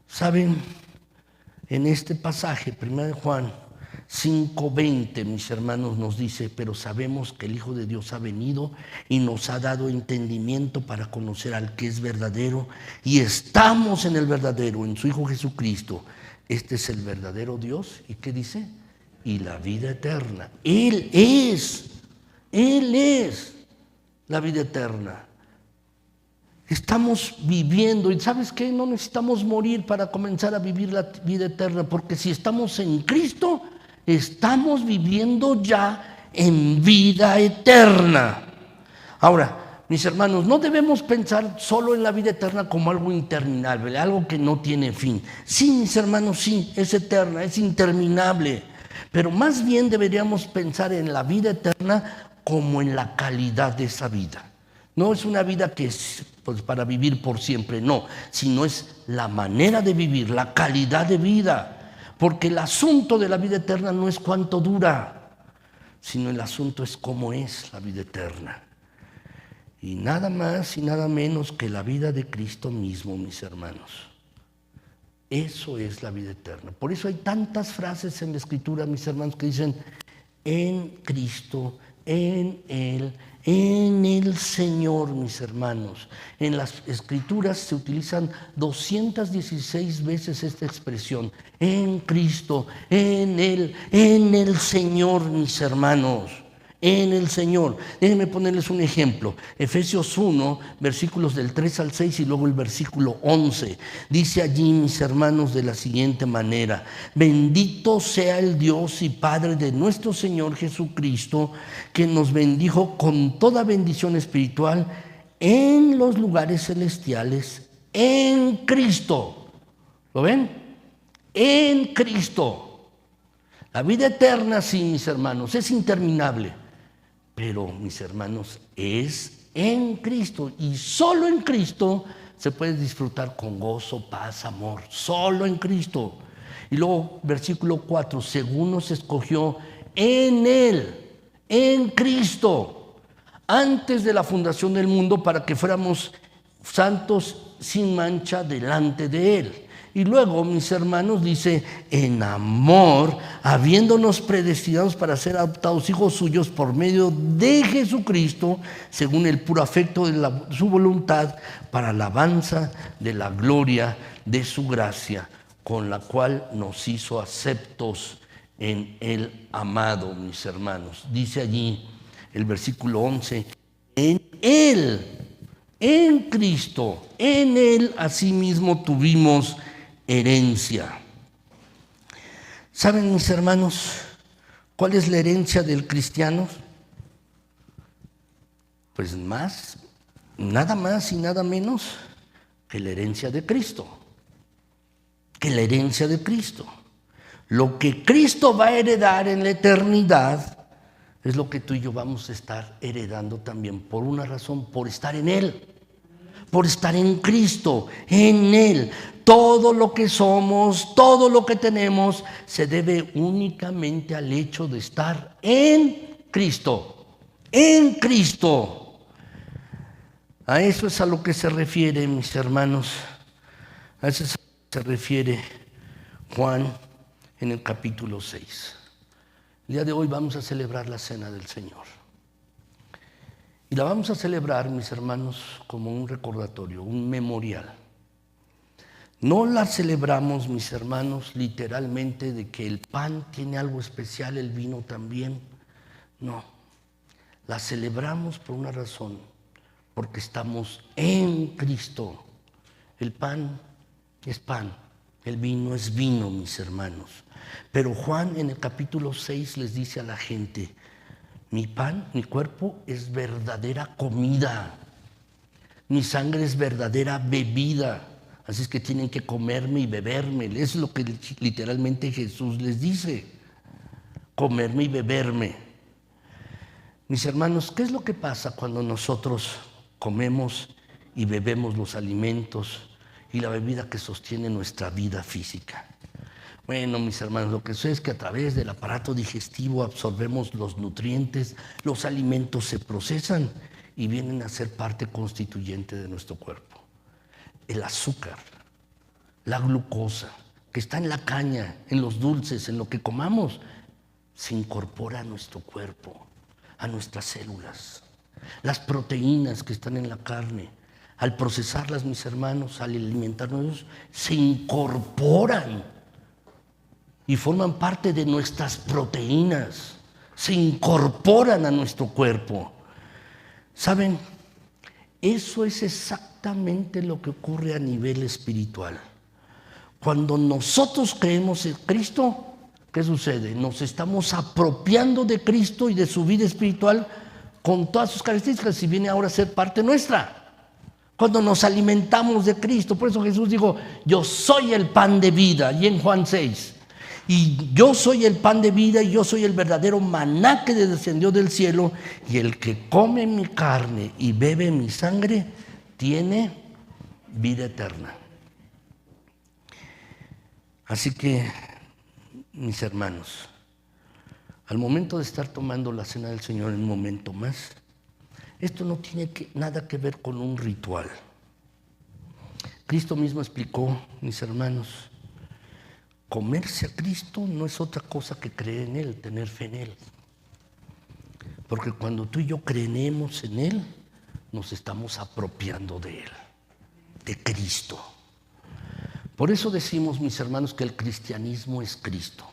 ¿Saben? En este pasaje, 1 de Juan 5:20, mis hermanos, nos dice: pero sabemos que el Hijo de Dios ha venido y nos ha dado entendimiento para conocer al que es verdadero, y estamos en el verdadero, en su Hijo Jesucristo. Este es el verdadero Dios. ¿Y qué dice? Y la vida eterna. Él es la vida eterna. Estamos viviendo, y ¿sabes qué? No necesitamos morir para comenzar a vivir la vida eterna, porque si estamos en Cristo, estamos viviendo ya en vida eterna. Ahora, mis hermanos, no debemos pensar solo en la vida eterna como algo interminable, algo que no tiene fin. Sí, mis hermanos, sí, es eterna, es interminable, pero más bien deberíamos pensar en la vida eterna como en la calidad de esa vida. No es una vida que es pues para vivir por siempre, no, sino es la manera de vivir, la calidad de vida. Porque el asunto de la vida eterna no es cuánto dura, sino el asunto es cómo es la vida eterna. Y nada más y nada menos que la vida de Cristo mismo, mis hermanos. Eso es la vida eterna. Por eso hay tantas frases en la Escritura, mis hermanos, que dicen: en Cristo en el Señor, mis hermanos. En las Escrituras se utilizan 216 veces esta expresión, en Cristo, en el Señor, mis hermanos, en el Señor. Déjenme ponerles un ejemplo. Efesios 1, versículos del 3 al 6 y luego el versículo 11. Dice allí, mis hermanos, de la siguiente manera: bendito sea el Dios y Padre de nuestro Señor Jesucristo, que nos bendijo con toda bendición espiritual en los lugares celestiales en Cristo. ¿Lo ven? En Cristo. La vida eterna, sí, mis hermanos, es interminable. Pero, mis hermanos, es en Cristo, y solo en Cristo se puede disfrutar con gozo, paz, amor. Solo en Cristo. Y luego, versículo 4, según nos escogió en Él, en Cristo, antes de la fundación del mundo, para que fuéramos santos sin mancha delante de Él. Y luego, mis hermanos, dice, en amor, habiéndonos predestinados para ser adoptados hijos suyos por medio de Jesucristo, según el puro afecto de su voluntad, para alabanza de la gloria de su gracia, con la cual nos hizo aceptos en el amado, mis hermanos. Dice allí el versículo 11, en Él, en Cristo, en Él asimismo tuvimos herencia. ¿Saben, mis hermanos, cuál es la herencia del cristiano? Pues nada más y nada menos que la herencia de Cristo. Que la herencia de Cristo. Lo que Cristo va a heredar en la eternidad es lo que tú y yo vamos a estar heredando también, por una razón: por estar en Él, por estar en Cristo, en Él. Todo lo que somos, todo lo que tenemos, se debe únicamente al hecho de estar en Cristo. En Cristo. A eso es a lo que se refiere, mis hermanos. A eso es a lo que se refiere Juan en el capítulo 6. El día de hoy vamos a celebrar la Cena del Señor. Y la vamos a celebrar, mis hermanos, como un recordatorio, un memorial. No la celebramos, mis hermanos, literalmente de que el pan tiene algo especial, el vino también. No, la celebramos por una razón: porque estamos en Cristo. El pan es pan, el vino es vino, mis hermanos. Pero Juan en el capítulo 6 les dice a la gente: mi pan, mi cuerpo es verdadera comida, mi sangre es verdadera bebida. Así es que tienen que comerme y beberme. Eso es lo que literalmente Jesús les dice: comerme y beberme. Mis hermanos, ¿qué es lo que pasa cuando nosotros comemos y bebemos los alimentos y la bebida que sostiene nuestra vida física? Bueno, mis hermanos, lo que sucede es que a través del aparato digestivo absorbemos los nutrientes, los alimentos se procesan y vienen a ser parte constituyente de nuestro cuerpo. El azúcar, la glucosa, que está en la caña, en los dulces, en lo que comamos, se incorpora a nuestro cuerpo, a nuestras células. Las proteínas que están en la carne, al procesarlas, mis hermanos, al alimentarnos, se incorporan y forman parte de nuestras proteínas, se incorporan a nuestro cuerpo. ¿Saben? Eso es exactamente lo que ocurre a nivel espiritual. Cuando nosotros creemos en Cristo, ¿qué sucede? Nos estamos apropiando de Cristo y de su vida espiritual con todas sus características, y viene ahora a ser parte nuestra. Cuando nos alimentamos de Cristo, por eso Jesús dijo: yo soy el pan de vida, y en Juan 6. Y yo soy el pan de vida, y yo soy el verdadero maná que descendió del cielo, y el que come mi carne y bebe mi sangre tiene vida eterna. Así que, mis hermanos, al momento de estar tomando la cena del Señor en un momento más, esto no tiene nada que ver con un ritual. Cristo mismo explicó, mis hermanos, comerse a Cristo no es otra cosa que creer en Él, tener fe en Él. Porque cuando tú y yo creemos en Él, nos estamos apropiando de Él, de Cristo. Por eso decimos, mis hermanos, que el cristianismo es Cristo.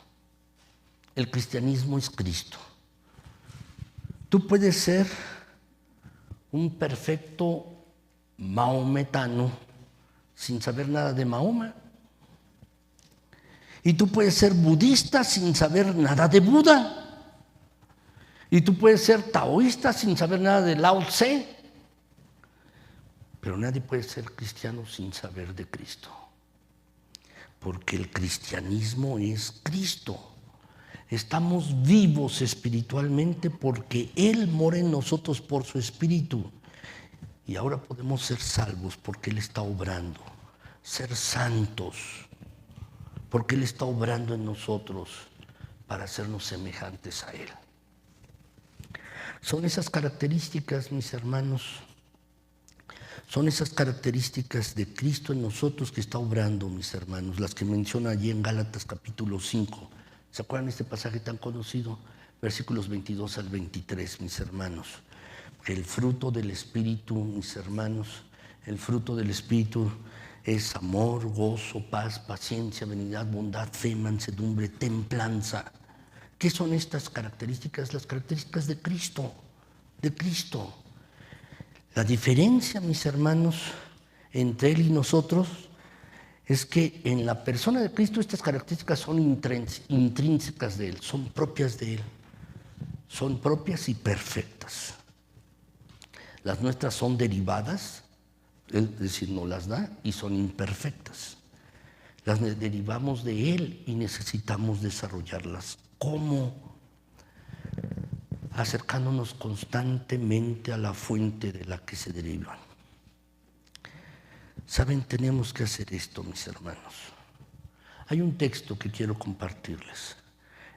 El cristianismo es Cristo. Tú puedes ser un perfecto maometano sin saber nada de Mahoma. Y tú puedes ser budista sin saber nada de Buda. Y tú puedes ser taoísta sin saber nada de Lao Tse. Pero nadie puede ser cristiano sin saber de Cristo. Porque el cristianismo es Cristo. Estamos vivos espiritualmente porque Él mora en nosotros por su Espíritu. Y ahora podemos ser salvos porque Él está obrando. Ser santos porque Él está obrando en nosotros para hacernos semejantes a Él. Son esas características, mis hermanos, son esas características de Cristo en nosotros que está obrando, mis hermanos, las que menciona allí en Gálatas capítulo 5. ¿Se acuerdan de este pasaje tan conocido? Versículos 22 al 23, mis hermanos. El fruto del Espíritu, mis hermanos, el fruto del Espíritu es amor, gozo, paz, paciencia, benignidad, bondad, fe, mansedumbre, templanza. ¿Qué son estas características? Las características de Cristo, de Cristo. La diferencia, mis hermanos, entre Él y nosotros es que en la persona de Cristo estas características son intrínsecas de Él, son propias de Él, son propias y perfectas. Las nuestras son derivadas, es decir, no las da, y son imperfectas. Las derivamos de Él y necesitamos desarrollarlas. ¿Cómo? Acercándonos constantemente a la fuente de la que se derivan. Saben, tenemos que hacer esto, mis hermanos. Hay un texto que quiero compartirles.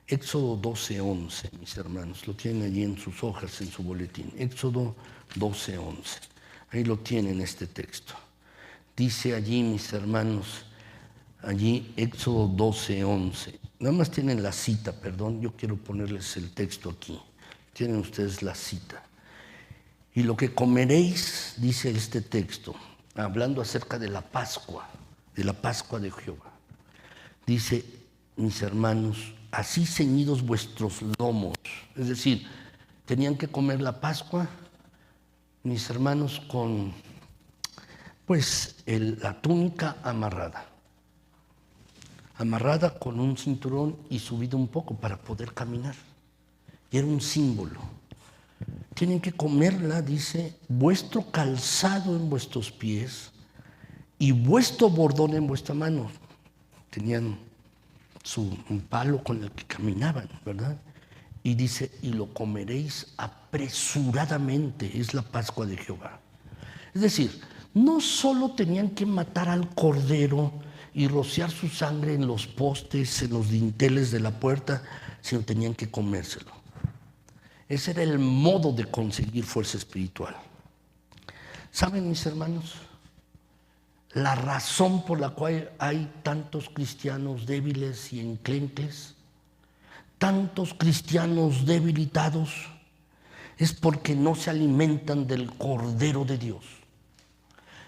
Éxodo 12:11, mis hermanos. Lo tienen allí en sus hojas, en su boletín. Éxodo 12:11. Ahí lo tienen, este texto. Dice allí, mis hermanos, allí Éxodo 12:11. Nada más tienen la cita, perdón. Yo quiero ponerles el texto aquí. Tienen ustedes la cita. Y lo que comeréis, dice este texto, hablando acerca de la Pascua de Jehová. Dice, mis hermanos, así ceñidos vuestros lomos. Es decir, tenían que comer la Pascua, mis hermanos, con la túnica amarrada con un cinturón y subido un poco para poder caminar. Y era un símbolo. Tienen que comerla, dice, vuestro calzado en vuestros pies y vuestro bordón en vuestra mano. Tenían un palo con el que caminaban, ¿verdad? Y dice, y lo comeréis apresuradamente, es la Pascua de Jehová. Es decir, no solo tenían que matar al cordero y rociar su sangre en los postes, en los dinteles de la puerta, sino tenían que comérselo. Ese era el modo de conseguir fuerza espiritual. ¿Saben, mis hermanos? La razón por la cual hay tantos cristianos débiles y enclenques, tantos cristianos debilitados, es porque no se alimentan del Cordero de Dios.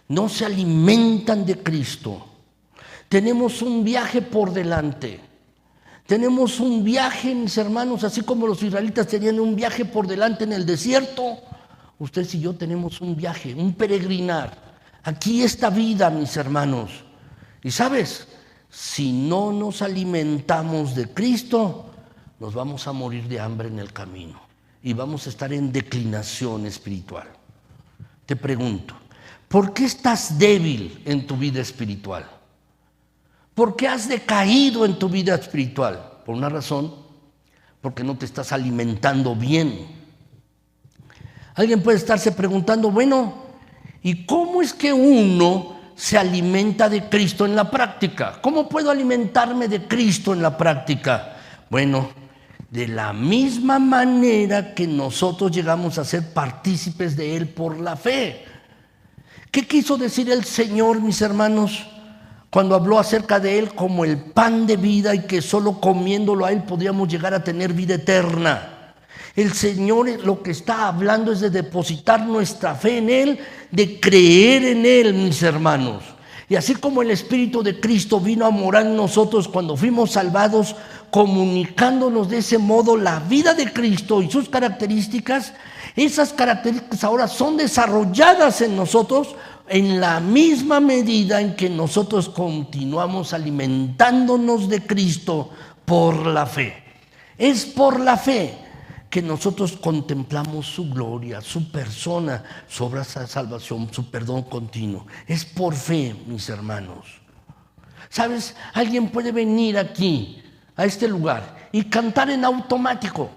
No se alimentan de Cristo. Tenemos un viaje por delante. Tenemos un viaje, mis hermanos, así como los israelitas tenían un viaje por delante en el desierto. Ustedes y yo tenemos un viaje, un peregrinar. Aquí esta vida, mis hermanos. Y sabes, si no nos alimentamos de Cristo, nos vamos a morir de hambre en el camino y vamos a estar en declinación espiritual. Te pregunto, ¿por qué estás débil en tu vida espiritual? ¿Por qué has decaído en tu vida espiritual? Por una razón, porque no te estás alimentando bien. Alguien puede estarse preguntando, bueno, ¿y cómo es que uno se alimenta de Cristo en la práctica? ¿Cómo puedo alimentarme de Cristo en la práctica? Bueno, de la misma manera que nosotros llegamos a ser partícipes de Él por la fe. ¿Qué quiso decir el Señor, mis hermanos, cuando habló acerca de Él como el pan de vida y que solo comiéndolo a Él podríamos llegar a tener vida eterna? El Señor lo que está hablando es de depositar nuestra fe en Él, de creer en Él, mis hermanos. Y así como el Espíritu de Cristo vino a morar en nosotros cuando fuimos salvados, comunicándonos de ese modo la vida de Cristo y sus características, esas características ahora son desarrolladas en nosotros en la misma medida en que nosotros continuamos alimentándonos de Cristo por la fe. Es por la fe que nosotros contemplamos su gloria, su persona, su obra de salvación, su perdón continuo. Es por fe, mis hermanos. ¿Sabes? Alguien puede venir aquí, a este lugar, y cantar en automático.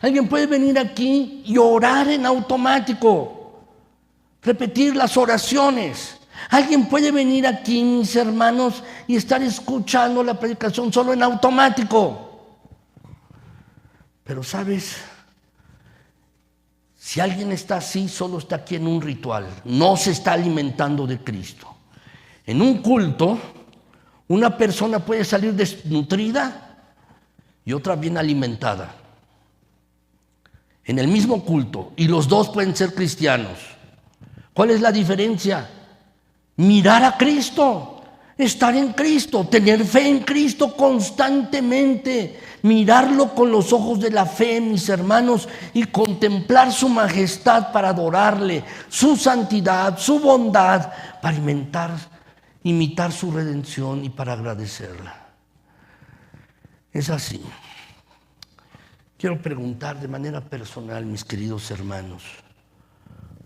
Alguien puede venir aquí y orar en automático, repetir las oraciones. Alguien puede venir aquí, mis hermanos, y estar escuchando la predicación solo en automático. Pero ¿sabes? Si alguien está así, solo está aquí en un ritual, no se está alimentando de Cristo. En un culto, una persona puede salir desnutrida y otra bien alimentada. En el mismo culto, y los dos pueden ser cristianos. ¿Cuál es la diferencia? Mirar a Cristo, estar en Cristo, tener fe en Cristo constantemente, mirarlo con los ojos de la fe, mis hermanos, y contemplar su majestad para adorarle, su santidad, su bondad, para imitar su redención y para agradecerla. Es así. Quiero preguntar de manera personal, mis queridos hermanos,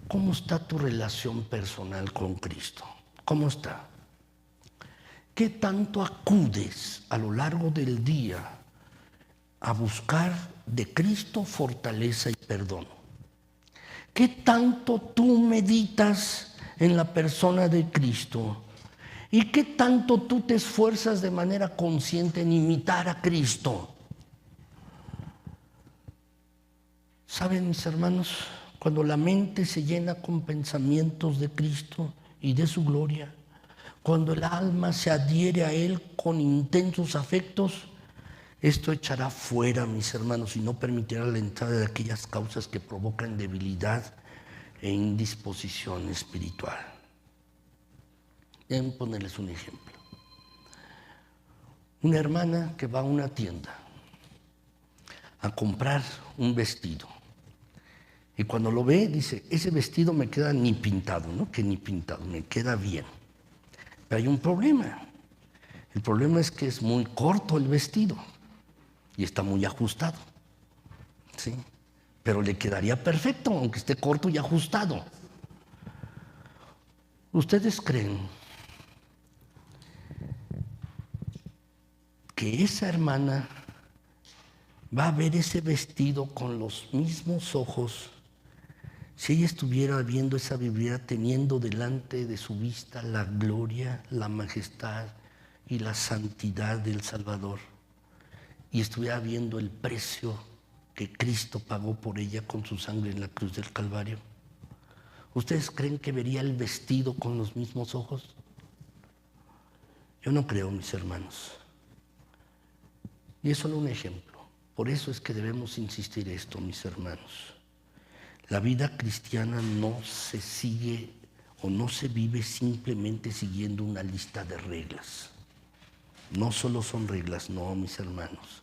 ¿cómo está tu relación personal con Cristo? ¿Cómo está? ¿Qué tanto acudes a lo largo del día a buscar de Cristo fortaleza y perdón? ¿Qué tanto tú meditas en la persona de Cristo? ¿Y qué tanto tú te esfuerzas de manera consciente en imitar a Cristo? ¿Saben, mis hermanos? Cuando la mente se llena con pensamientos de Cristo y de su gloria, cuando el alma se adhiere a Él con intensos afectos, esto echará fuera, mis hermanos, y no permitirá la entrada de aquellas causas que provocan debilidad e indisposición espiritual. Déjenme ponerles un ejemplo. Una hermana que va a una tienda a comprar un vestido. Y cuando lo ve, dice, ese vestido me queda ni pintado, ¿no? Que ni pintado, me queda bien. Pero hay un problema. El problema es que es muy corto el vestido y está muy ajustado. ¿Sí? Pero le quedaría perfecto, aunque esté corto y ajustado. ¿Ustedes creen que esa hermana va a ver ese vestido con los mismos ojos si ella estuviera viendo esa Biblia, teniendo delante de su vista la gloria, la majestad y la santidad del Salvador, y estuviera viendo el precio que Cristo pagó por ella con su sangre en la cruz del Calvario? ¿Ustedes creen que vería el vestido con los mismos ojos? Yo no creo, mis hermanos. Y es solo un ejemplo. Por eso es que debemos insistir esto, mis hermanos. La vida cristiana no se sigue o no se vive simplemente siguiendo una lista de reglas. No solo son reglas, no, mis hermanos.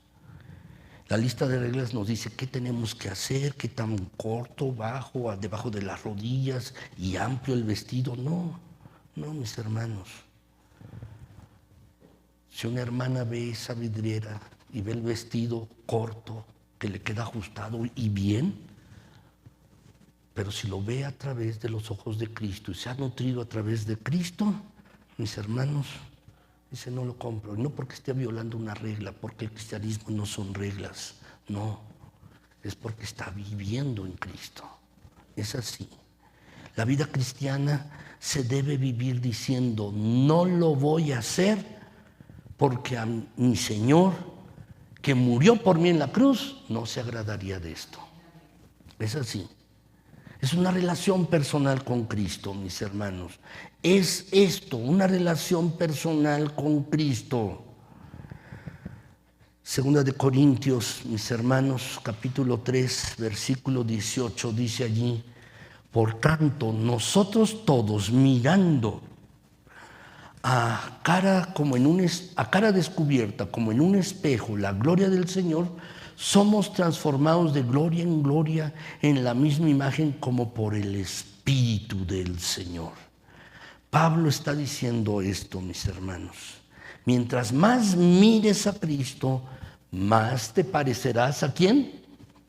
La lista de reglas nos dice qué tenemos que hacer, qué tan corto, bajo, debajo de las rodillas y amplio el vestido. No, no, mis hermanos. Si una hermana ve esa vidriera y ve el vestido corto, que le queda ajustado y bien, pero si lo ve a través de los ojos de Cristo y se ha nutrido a través de Cristo, mis hermanos, dice, no lo compro. Y no porque esté violando una regla, porque el cristianismo no son reglas, no, es porque está viviendo en Cristo. Es así. La vida cristiana se debe vivir diciendo, no lo voy a hacer porque a mi Señor, que murió por mí en la cruz, no se agradaría de esto. Es así. Es una relación personal con Cristo, mis hermanos. Es esto, una relación personal con Cristo. Segunda de Corintios, mis hermanos, capítulo 3, versículo 18, dice allí: por tanto, nosotros todos, mirando a cara descubierta, como en un espejo, la gloria del Señor, somos transformados de gloria en gloria en la misma imagen como por el Espíritu del Señor. Pablo está diciendo esto, mis hermanos. Mientras más mires a Cristo, más te parecerás ¿a quién?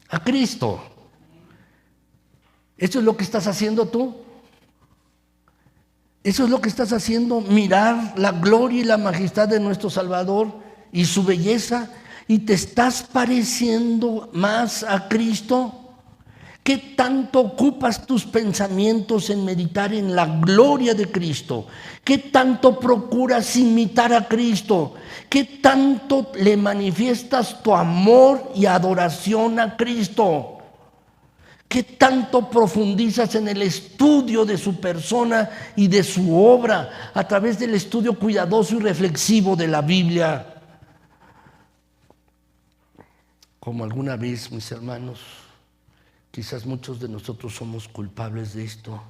A Cristo. ¿Eso es lo que estás haciendo tú? Eso es lo que estás haciendo, mirar la gloria y la majestad de nuestro Salvador y su belleza, y te estás pareciendo más a Cristo. ¿Qué tanto ocupas tus pensamientos en meditar en la gloria de Cristo? ¿Qué tanto procuras imitar a Cristo? ¿Qué tanto le manifiestas tu amor y adoración a Cristo? ¿Qué tanto profundizas en el estudio de su persona y de su obra a través del estudio cuidadoso y reflexivo de la Biblia? Como alguna vez, mis hermanos, quizás muchos de nosotros somos culpables de esto,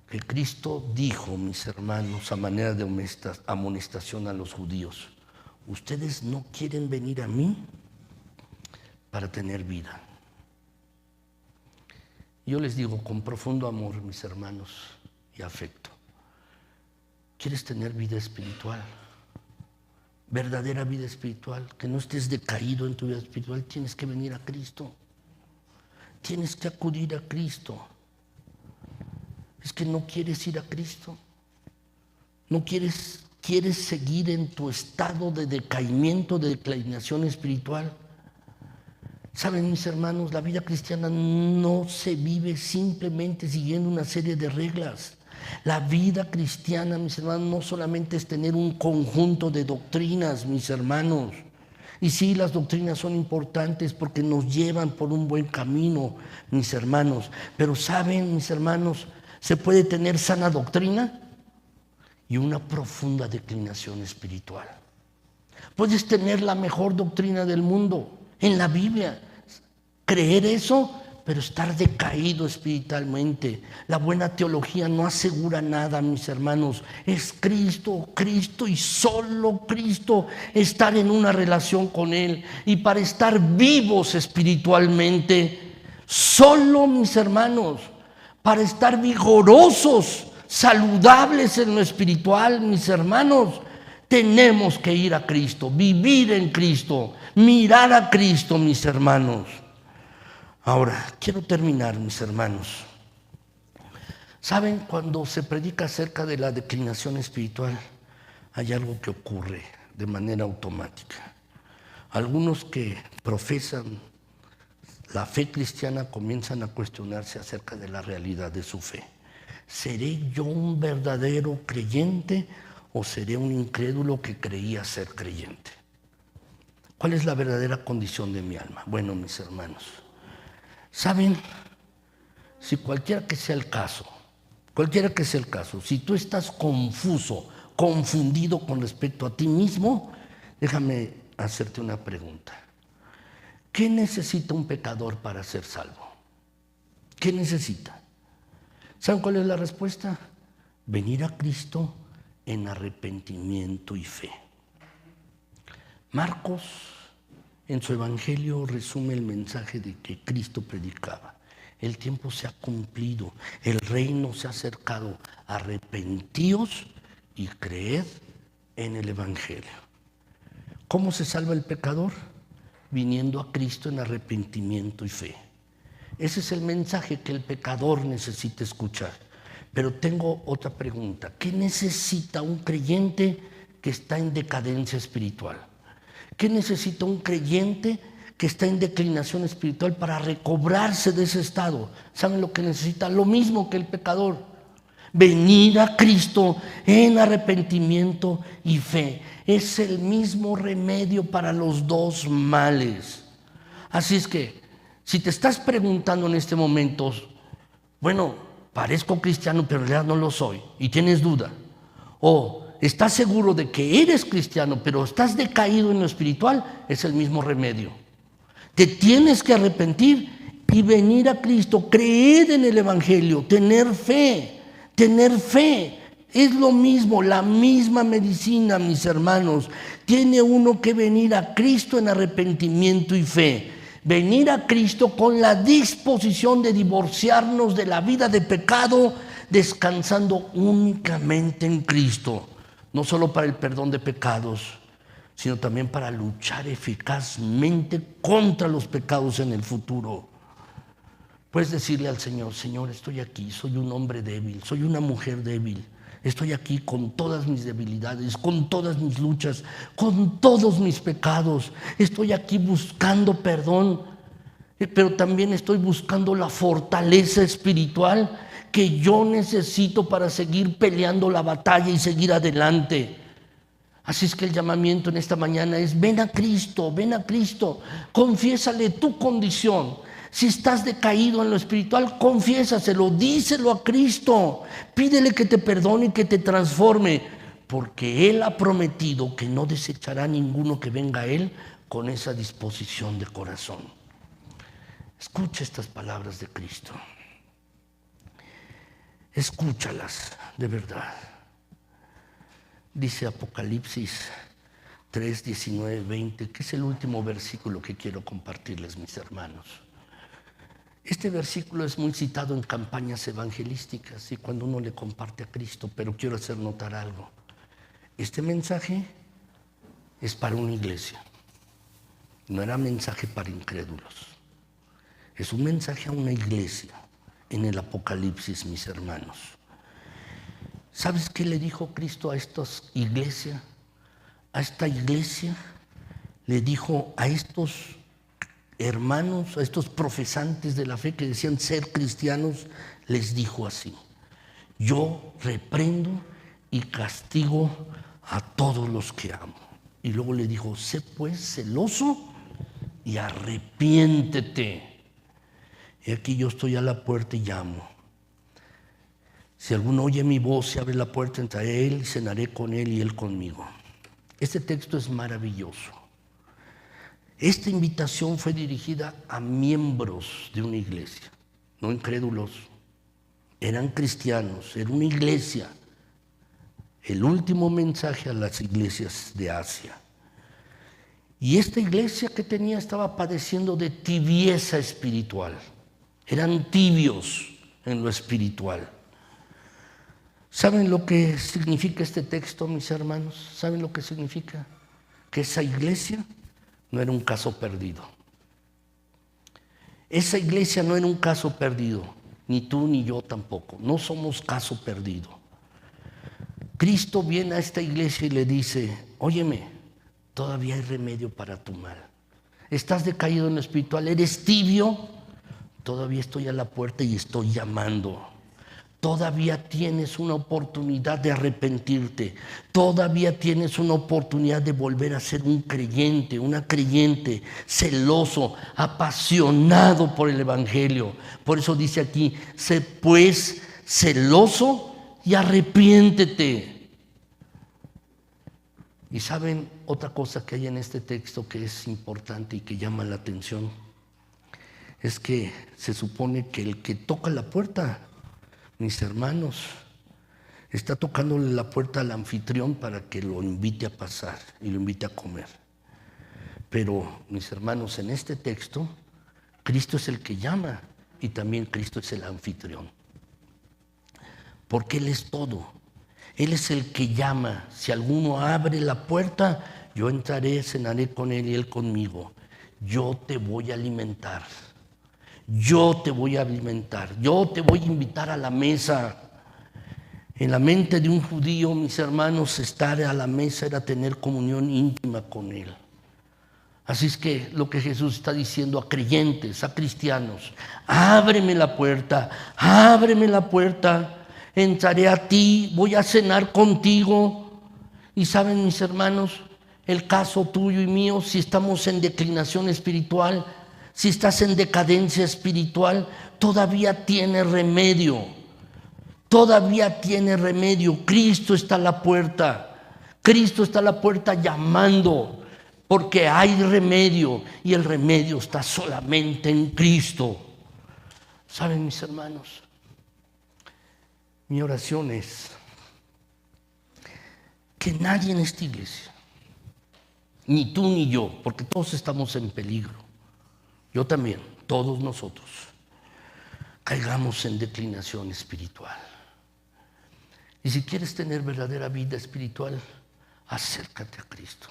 que Cristo dijo, mis hermanos, a manera de amonestación a los judíos: ustedes no quieren venir a mí para tener vida. Yo les digo con profundo amor, mis hermanos, y afecto: ¿quieres tener vida espiritual? Verdadera vida espiritual, que no estés decaído en tu vida espiritual, tienes que venir a Cristo. Tienes que acudir a Cristo. Es que no quieres ir a Cristo. No quieres seguir en tu estado de decaimiento, de declinación espiritual. Saben, mis hermanos, la vida cristiana no se vive simplemente siguiendo una serie de reglas. La vida cristiana, mis hermanos, no solamente es tener un conjunto de doctrinas, mis hermanos. Y sí, las doctrinas son importantes porque nos llevan por un buen camino, mis hermanos. Pero saben, mis hermanos, se puede tener sana doctrina y una profunda declinación espiritual. Puedes tener la mejor doctrina del mundo en la Biblia, creer eso, pero estar decaído espiritualmente. La buena teología no asegura nada, mis hermanos. Es Cristo, Cristo y solo Cristo. Estar en una relación con Él. Y para estar vivos espiritualmente, solo, mis hermanos, para estar vigorosos, saludables en lo espiritual, mis hermanos, tenemos que ir a Cristo, vivir en Cristo, mirar a Cristo, mis hermanos. Ahora, quiero terminar, mis hermanos. ¿Saben? Cuando se predica acerca de la declinación espiritual, hay algo que ocurre de manera automática. Algunos que profesan la fe cristiana comienzan a cuestionarse acerca de la realidad de su fe. ¿Seré yo un verdadero creyente o seré un incrédulo que creía ser creyente? ¿Cuál es la verdadera condición de mi alma? Bueno, mis hermanos, ¿saben? Si cualquiera que sea el caso, si tú estás confuso, confundido con respecto a ti mismo, déjame hacerte una pregunta. ¿Qué necesita un pecador para ser salvo? ¿Qué necesita? ¿Saben cuál es la respuesta? Venir a Cristo en arrepentimiento y fe. Marcos, en su evangelio, resume el mensaje de que Cristo predicaba. El tiempo se ha cumplido, el reino se ha acercado. Arrepentíos y creed en el evangelio. ¿Cómo se salva el pecador? Viniendo a Cristo en arrepentimiento y fe. Ese es el mensaje que el pecador necesita escuchar. Pero tengo otra pregunta. ¿Qué necesita un creyente que está en decadencia espiritual? ¿Qué necesita un creyente que está en declinación espiritual para recobrarse de ese estado? ¿Saben lo que necesita? Lo mismo que el pecador. Venir a Cristo en arrepentimiento y fe. Es el mismo remedio para los dos males. Así es que, si te estás preguntando en este momento, bueno, parezco cristiano, pero en realidad no lo soy, y tienes duda, o estás seguro de que eres cristiano, pero estás decaído en lo espiritual, es el mismo remedio. Te tienes que arrepentir y venir a Cristo, creer en el Evangelio, tener fe. Es lo mismo, la misma medicina, mis hermanos. Tiene uno que venir a Cristo en arrepentimiento y fe. Venir a Cristo con la disposición de divorciarnos de la vida de pecado, descansando únicamente en Cristo. No solo para el perdón de pecados, sino también para luchar eficazmente contra los pecados en el futuro. Puedes decirle al Señor: Señor, estoy aquí, soy un hombre débil, soy una mujer débil. Estoy aquí con todas mis debilidades, con todas mis luchas, con todos mis pecados. Estoy aquí buscando perdón, pero también estoy buscando la fortaleza espiritual que yo necesito para seguir peleando la batalla y seguir adelante. Así es que el llamamiento en esta mañana es: ven a Cristo, confiésale tu condición. Si estás decaído en lo espiritual, confiésaselo, díselo a Cristo. Pídele que te perdone y que te transforme, porque Él ha prometido que no desechará a ninguno que venga a Él con esa disposición de corazón. Escucha estas palabras de Cristo. Escúchalas de verdad. Dice Apocalipsis 3, 19, 20, que es el último versículo que quiero compartirles, mis hermanos. Este versículo es muy citado en campañas evangelísticas y cuando uno le comparte a Cristo, pero quiero hacer notar algo. Este mensaje es para una iglesia, no era mensaje para incrédulos. Es un mensaje a una iglesia en el Apocalipsis, mis hermanos. ¿Sabes qué le dijo Cristo a estas iglesias? A esta iglesia le dijo a estos hermanos, a estos profesantes de la fe que decían ser cristianos, les dijo así: yo reprendo y castigo a todos los que amo. Y luego le dijo: sé pues celoso y arrepiéntete. Y aquí yo estoy a la puerta y llamo. Si alguno oye mi voz, se abre la puerta, entraré a él y cenaré con él y él conmigo. Este texto es maravilloso. Esta invitación fue dirigida a miembros de una iglesia, no incrédulos. Eran cristianos, era una iglesia. El último mensaje a las iglesias de Asia. Y esta iglesia que tenía estaba padeciendo de tibieza espiritual. Eran tibios en lo espiritual. ¿Saben lo que significa este texto, mis hermanos? ¿Saben lo que significa? Que esa iglesia no era un caso perdido. Esa iglesia no era un caso perdido, ni tú ni yo tampoco. No somos caso perdido. Cristo viene a esta iglesia y le dice: óyeme, todavía hay remedio para tu mal. Estás decaído en lo espiritual, eres tibio, todavía estoy a la puerta y estoy llamando. Todavía tienes una oportunidad de arrepentirte. Todavía tienes una oportunidad de volver a ser un creyente, una creyente celoso, apasionado por el Evangelio. Por eso dice aquí: sé pues celoso y arrepiéntete. Y saben otra cosa que hay en este texto que es importante y que llama la atención. Es que se supone que el que toca la puerta, mis hermanos, está tocándole la puerta al anfitrión para que lo invite a pasar y lo invite a comer. Pero, mis hermanos, en este texto, Cristo es el que llama y también Cristo es el anfitrión. Porque Él es todo. Él es el que llama. Si alguno abre la puerta, yo entraré, cenaré con él y él conmigo. Yo te voy a alimentar. Yo te voy a alimentar. Yo te voy a invitar a la mesa. En la mente de un judío, mis hermanos, estar a la mesa era tener comunión íntima con Él. Así es que lo que Jesús está diciendo a creyentes, a cristianos: ábreme la puerta, entraré a ti, voy a cenar contigo. Y saben, mis hermanos, el caso tuyo y mío, si estamos en declinación espiritual, si estás en decadencia espiritual, todavía tiene remedio. todavía tiene remedio. Cristo está a la puerta. Cristo está a la puerta llamando, porque hay remedio y el remedio está solamente en Cristo. ¿Saben, mis hermanos? Mi oración es que nadie en esta iglesia, ni tú ni yo, porque todos estamos en peligro, yo también, todos nosotros, caigamos en declinación espiritual. Y si quieres tener verdadera vida espiritual, acércate a Cristo.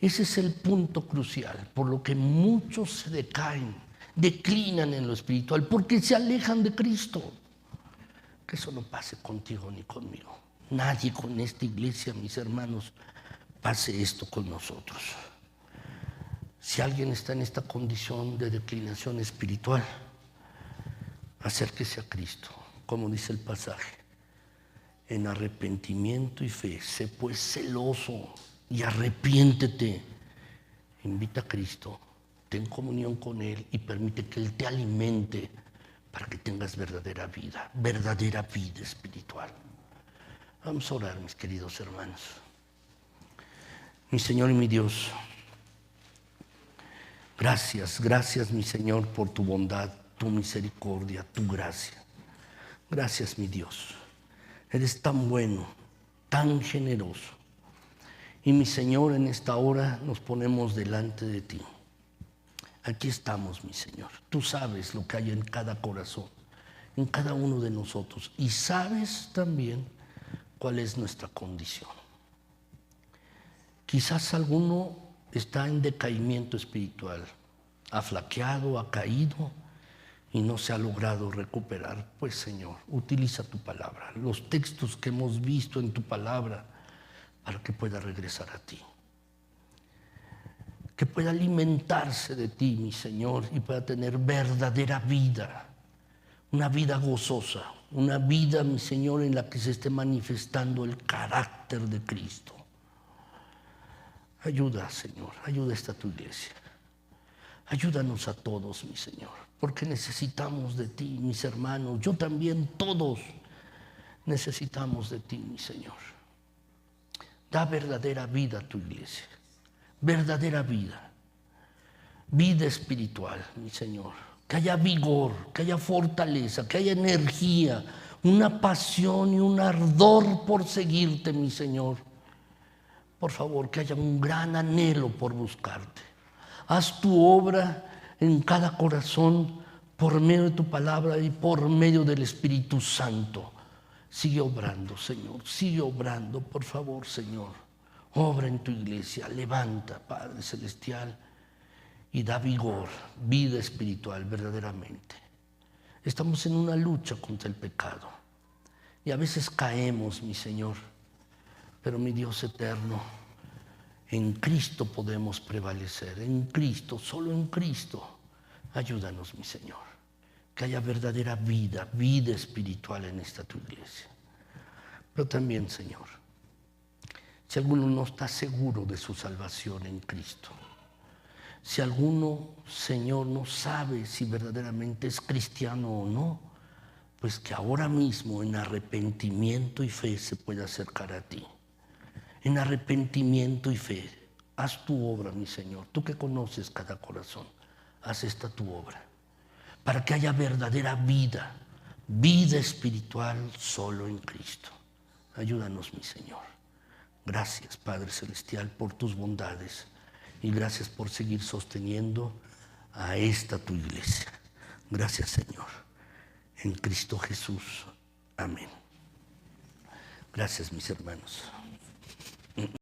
Ese es el punto crucial, por lo que muchos se decaen, declinan en lo espiritual, porque se alejan de Cristo. Que eso no pase contigo ni conmigo. Nadie con esta iglesia, mis hermanos, pase esto con nosotros. Si alguien está en esta condición de declinación espiritual, acérquese a Cristo, como dice el pasaje, en arrepentimiento y fe. Sé pues celoso y arrepiéntete. Invita a Cristo, ten comunión con Él y permite que Él te alimente para que tengas verdadera vida espiritual. Vamos a orar, mis queridos hermanos. Mi Señor y mi Dios, gracias mi Señor por tu bondad, tu misericordia, tu gracia. Gracias mi Dios, eres tan bueno, tan generoso. Y mi Señor, en esta hora nos ponemos delante de ti. Aquí estamos, mi Señor. Tú sabes lo que hay en cada corazón, en cada uno de nosotros. Y sabes también cuál es nuestra condición. Quizás alguno está en decaimiento espiritual, ha flaqueado, ha caído y no se ha logrado recuperar. Pues, Señor, utiliza tu palabra, los textos que hemos visto en tu palabra, para que pueda regresar a ti. Que pueda alimentarse de ti, mi Señor, y pueda tener verdadera vida, una vida gozosa, una vida, mi Señor, en la que se esté manifestando el carácter de Cristo. Ayuda, Señor, ayuda a esta tu iglesia. Ayúdanos a todos, mi Señor, porque necesitamos de ti, mis hermanos. Yo también, todos necesitamos de ti, mi Señor. Da verdadera vida a tu iglesia. Verdadera vida, vida espiritual, mi Señor, que haya vigor, que haya fortaleza, que haya energía, una pasión y un ardor por seguirte, mi Señor. Por favor, que haya un gran anhelo por buscarte. Haz tu obra en cada corazón por medio de tu palabra y por medio del Espíritu Santo. Sigue obrando, Señor, sigue obrando, por favor, Señor. Obra en tu iglesia, levanta, Padre Celestial, y da vigor, vida espiritual verdaderamente. Estamos en una lucha contra el pecado y a veces caemos, mi Señor, pero mi Dios eterno, en Cristo podemos prevalecer, en Cristo, solo en Cristo. Ayúdanos, mi Señor, que haya verdadera vida espiritual en esta tu iglesia. Pero también, Señor, si alguno no está seguro de su salvación en Cristo, si alguno, Señor, no sabe si verdaderamente es cristiano o no, pues que ahora mismo en arrepentimiento y fe se pueda acercar a ti. En arrepentimiento y fe, haz tu obra, mi Señor. Tú que conoces cada corazón, haz esta tu obra, para que haya verdadera vida espiritual solo en Cristo. Ayúdanos, mi Señor. Gracias, Padre Celestial, por tus bondades y gracias por seguir sosteniendo a esta tu iglesia. Gracias, Señor. En Cristo Jesús. Amén. Gracias, mis hermanos.